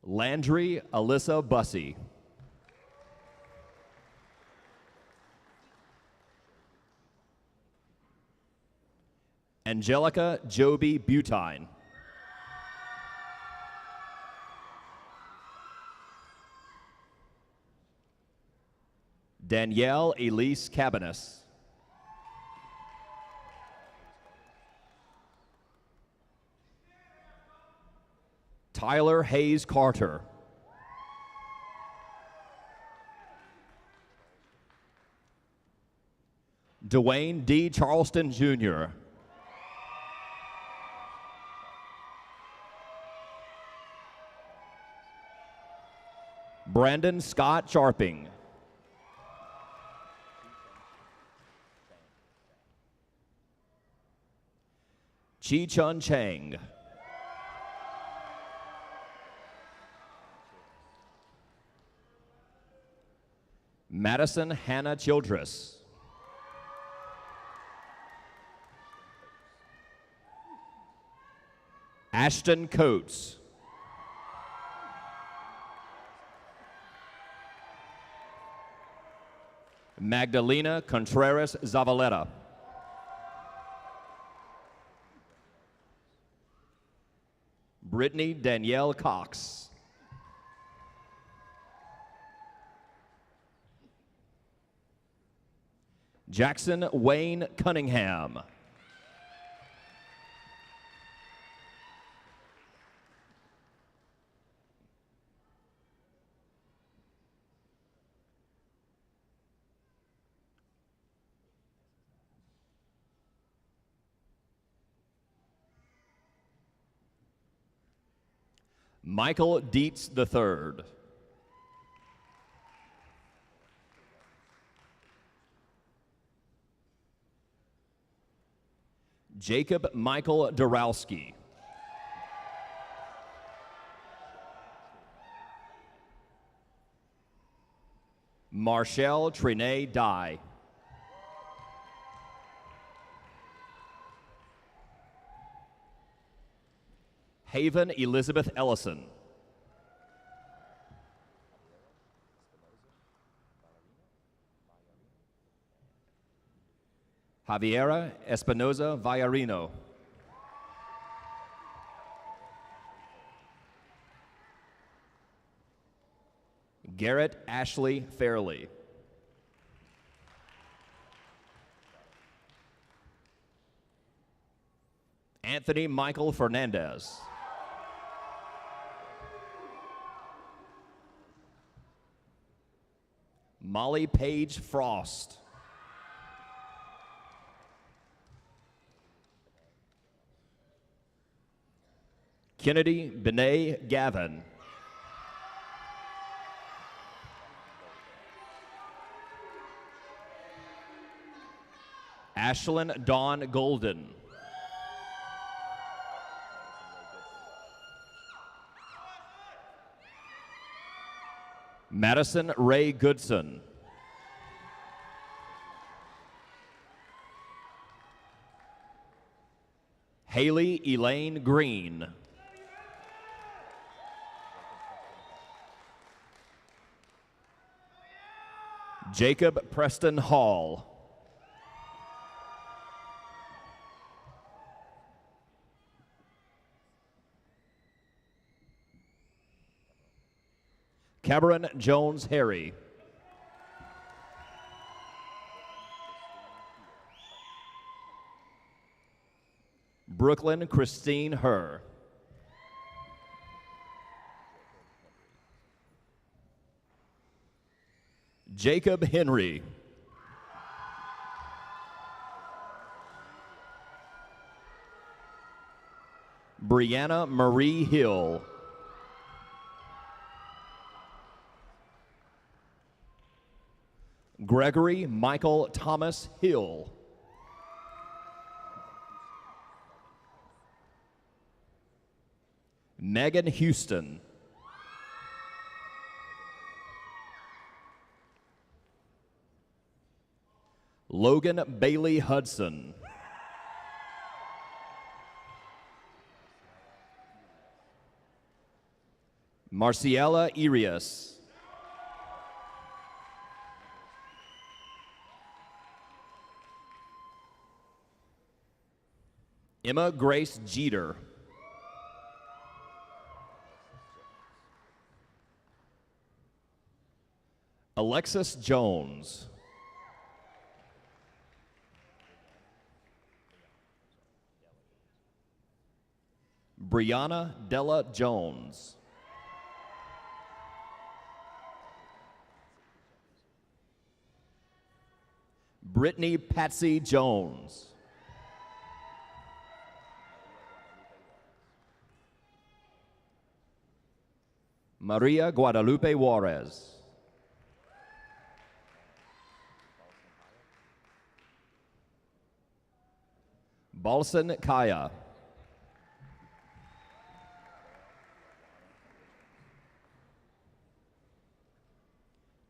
Landry Alyssa Bussey. Angelica Joby Butine. Danielle Elise Cabanis. Tyler Hayes Carter. Dwayne D. Charleston, Jr. Brandon Scott Sharping. Chi Chun Chang. Madison Hannah Childress. Ashton Coates. Magdalena Contreras Zavaleta. Brittany Danielle Cox. Jackson Wayne Cunningham. Michael Dietz III. Jacob Michael Dorowski. Marshall Trinae Dye. Haven Elizabeth Ellison. Javiera Espinoza Vallarino. Garrett Ashley Fairley. Anthony Michael Fernandez. Molly Page Frost. Kennedy Benet Gavin. Ashlyn Dawn Golden. Madison Ray Goodson. Haley Elaine Green. Jacob Preston Hall. Cameron Jones Harry. Brooklyn Christine Herr. Jacob Henry. Brianna Marie Hill. Gregory Michael Thomas Hill. Megan Houston. Logan Bailey Hudson. Marciela Irias. Emma Grace Jeter. Alexis Jones. Brianna Della Jones. Brittany Patsy Jones. Maria Guadalupe Juarez. Balsan Kaya.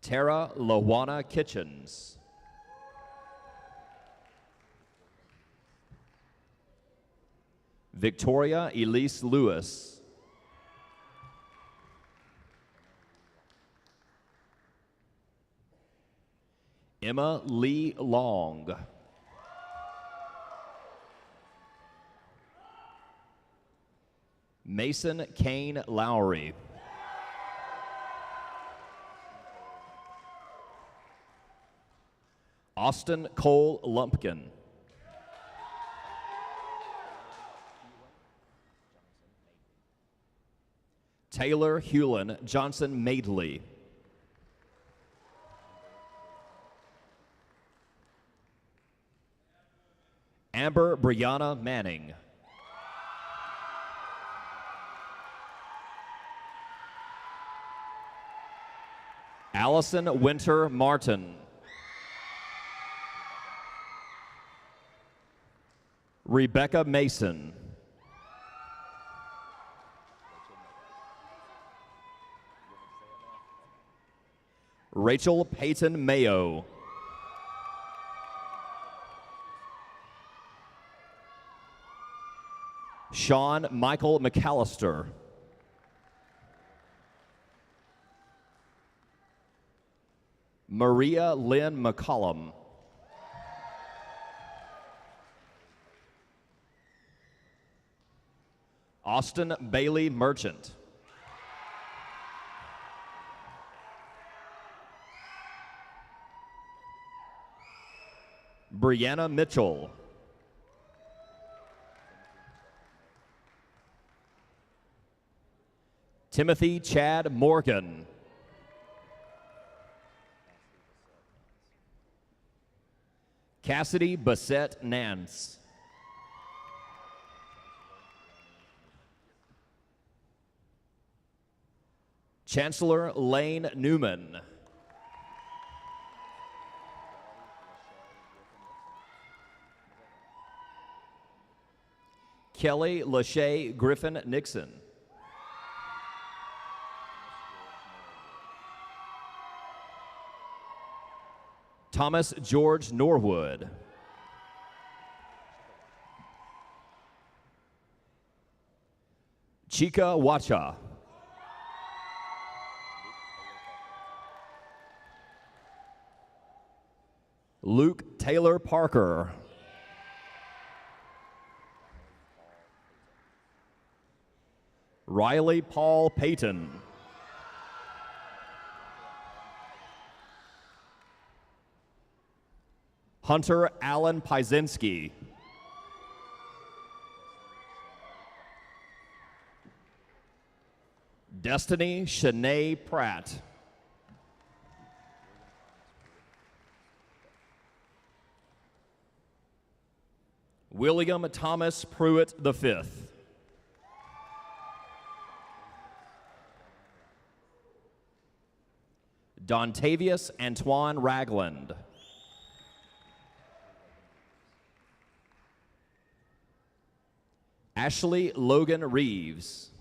Tara Lawana Kitchens. Victoria Elise Lewis. Emma Lee Long. Mason Kane Lowry. Austin Cole Lumpkin. Taylor Hewlin Johnson Madeley. Amber Brianna Manning. Allison Winter Martin. Rebecca Mason. Rachel Payton Mayo. Sean Michael McAllister. Maria Lynn McCollum. Austin Bailey Merchant. Brianna Mitchell. Timothy Chad Morgan. Cassidy Bassett Nance. Chancellor Lane Newman. Kelly Lachey Griffin Nixon. Thomas George Norwood. Chika Wacha. Luke Taylor Parker. Riley Paul Payton. Hunter Allen Pyzinski. Destiny Shanae Pratt. William Thomas Pruitt V. Dontavius Antoine Ragland. Ashley Logan Reeves.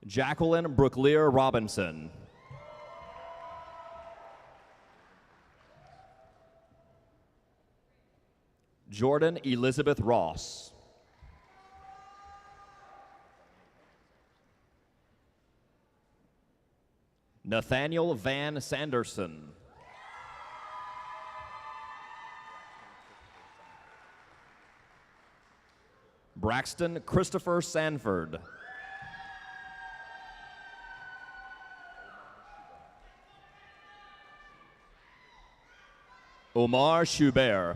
Jacqueline Brooklear Robinson. Jordan Elizabeth Ross. Nathaniel Van Sanderson. Braxton Christopher Sanford. Omar Schubert.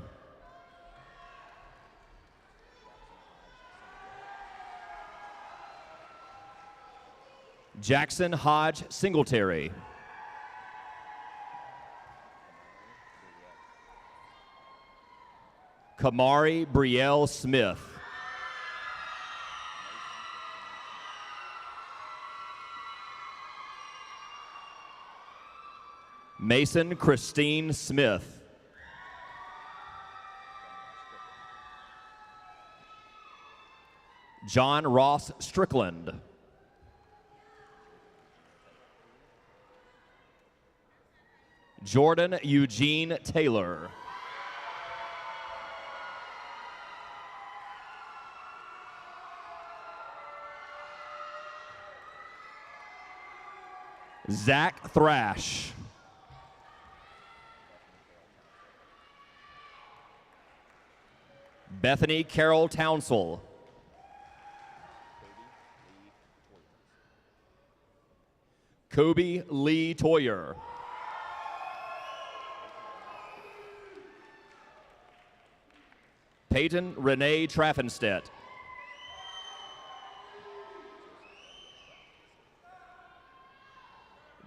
Jackson Hodge Singletary. Kamari Brielle Smith. Mason Christine Smith. John Ross Strickland. Jordan Eugene Taylor. Zach Thrash. Bethany Carol Townsell. Kobe Lee Toyer. Peyton Renee Traffenstedt.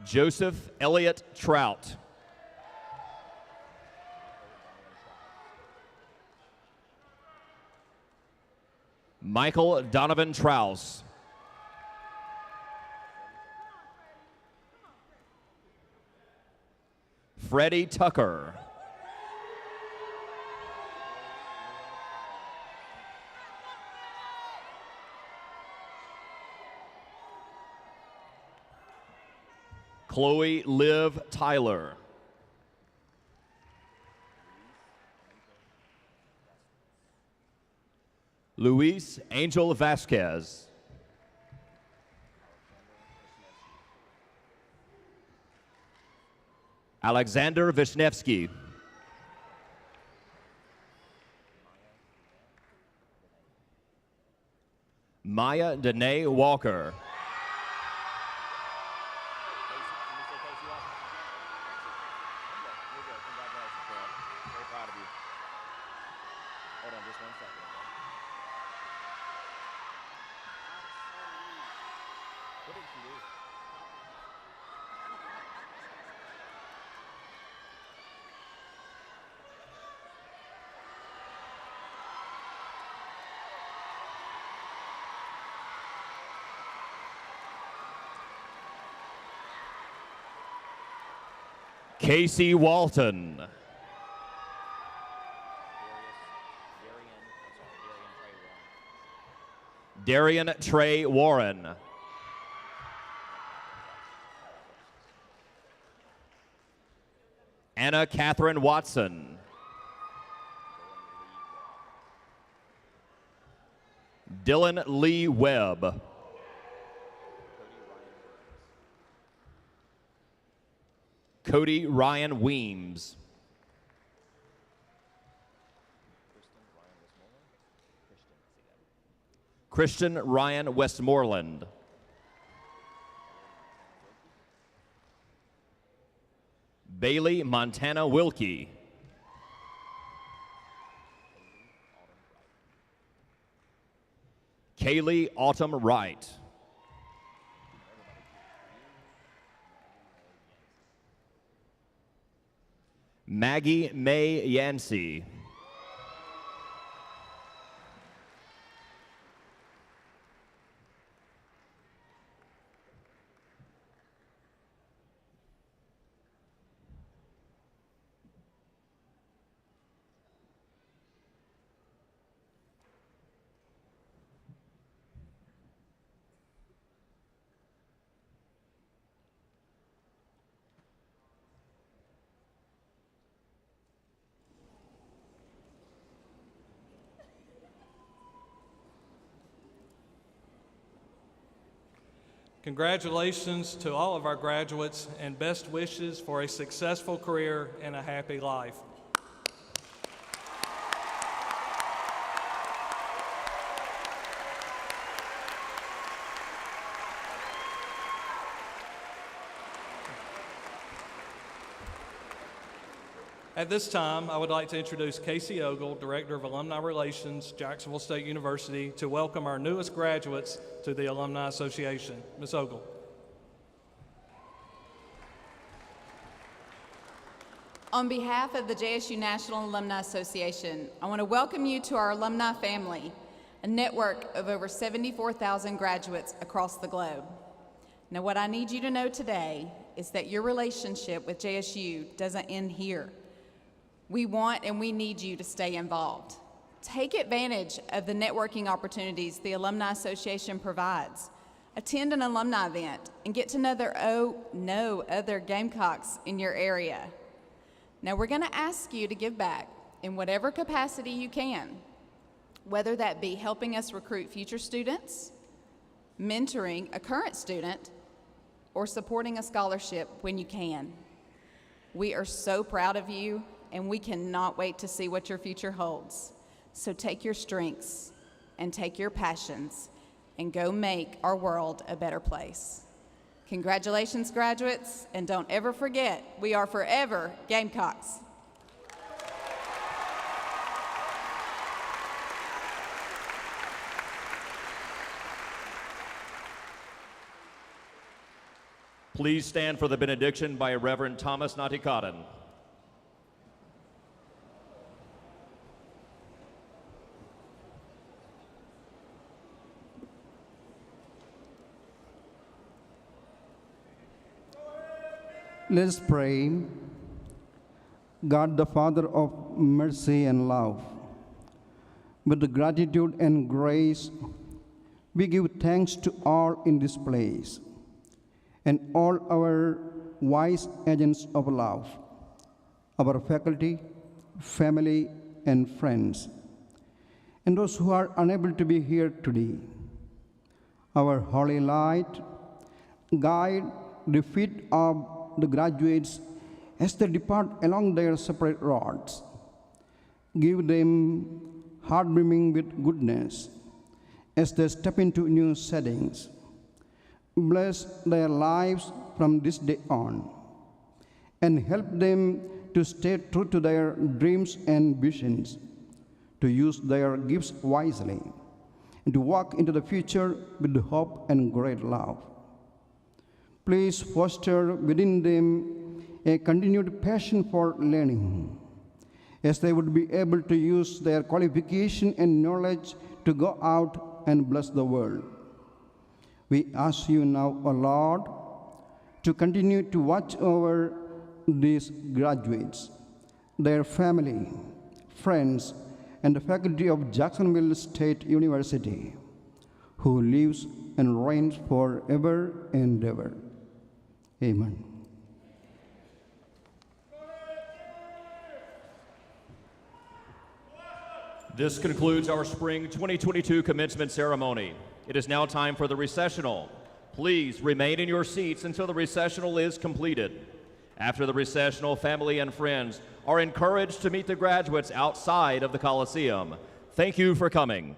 Joseph Elliott Trout. Michael Donovan Trouse. Freddie Tucker. Chloe Liv Tyler. Luis Angel Vasquez. Alexander Vishnevsky. Maya Danae Walker. Casey Walton. Darian Trey Warren. Anna Catherine Watson. Dylan Lee Webb. Cody Ryan Weems. Christian Ryan Westmoreland. Bailey Montana Wilkie. Kaylee Autumn Wright. Maggie May Yancey.
Congratulations to all of our graduates and best wishes for a successful career and a happy life. At this time, I would like to introduce Casey Ogle, Director of Alumni Relations, Jacksonville State University, to welcome our newest graduates to the Alumni Association. Ms. Ogle.
On behalf of the JSU National Alumni Association, I want to welcome you to our alumni family, a network of over 74,000 graduates across the globe. Now, what I need you to know today is that your relationship with JSU doesn't end here. We want and we need you to stay involved. Take advantage of the networking opportunities the Alumni Association provides. Attend an alumni event and get to know other Gamecocks in your area. Now, we're going to ask you to give back in whatever capacity you can, whether that be helping us recruit future students, mentoring a current student, or supporting a scholarship when you can. We are so proud of you, and we cannot wait to see what your future holds. So take your strengths and take your passions and go make our world a better place. Congratulations, graduates, and don't ever forget, we are forever Gamecocks.
Please stand for the benediction by Reverend Thomas Natikadan.
Let us pray. God, the Father of mercy and love, with gratitude and grace, we give thanks to all in this place and all our wise agents of love, our faculty, family, and friends, and those who are unable to be here today. Our holy light, guide the feet of the graduates as they depart along their separate roads. Give them heart brimming with goodness as they step into new settings. Bless their lives from this day on and help them to stay true to their dreams and visions, to use their gifts wisely, and to walk into the future with hope and great love. Please foster within them a continued passion for learning, as they would be able to use their qualification and knowledge to go out and bless the world. We ask you now, O Lord, to continue to watch over these graduates, their family, friends, and the faculty of Jacksonville State University, who lives and reigns forever and ever. Amen.
This concludes our spring 2022 commencement ceremony. It is now time for the recessional. Please remain in your seats until the recessional is completed. After the recessional, family and friends are encouraged to meet the graduates outside of the Coliseum. Thank you for coming.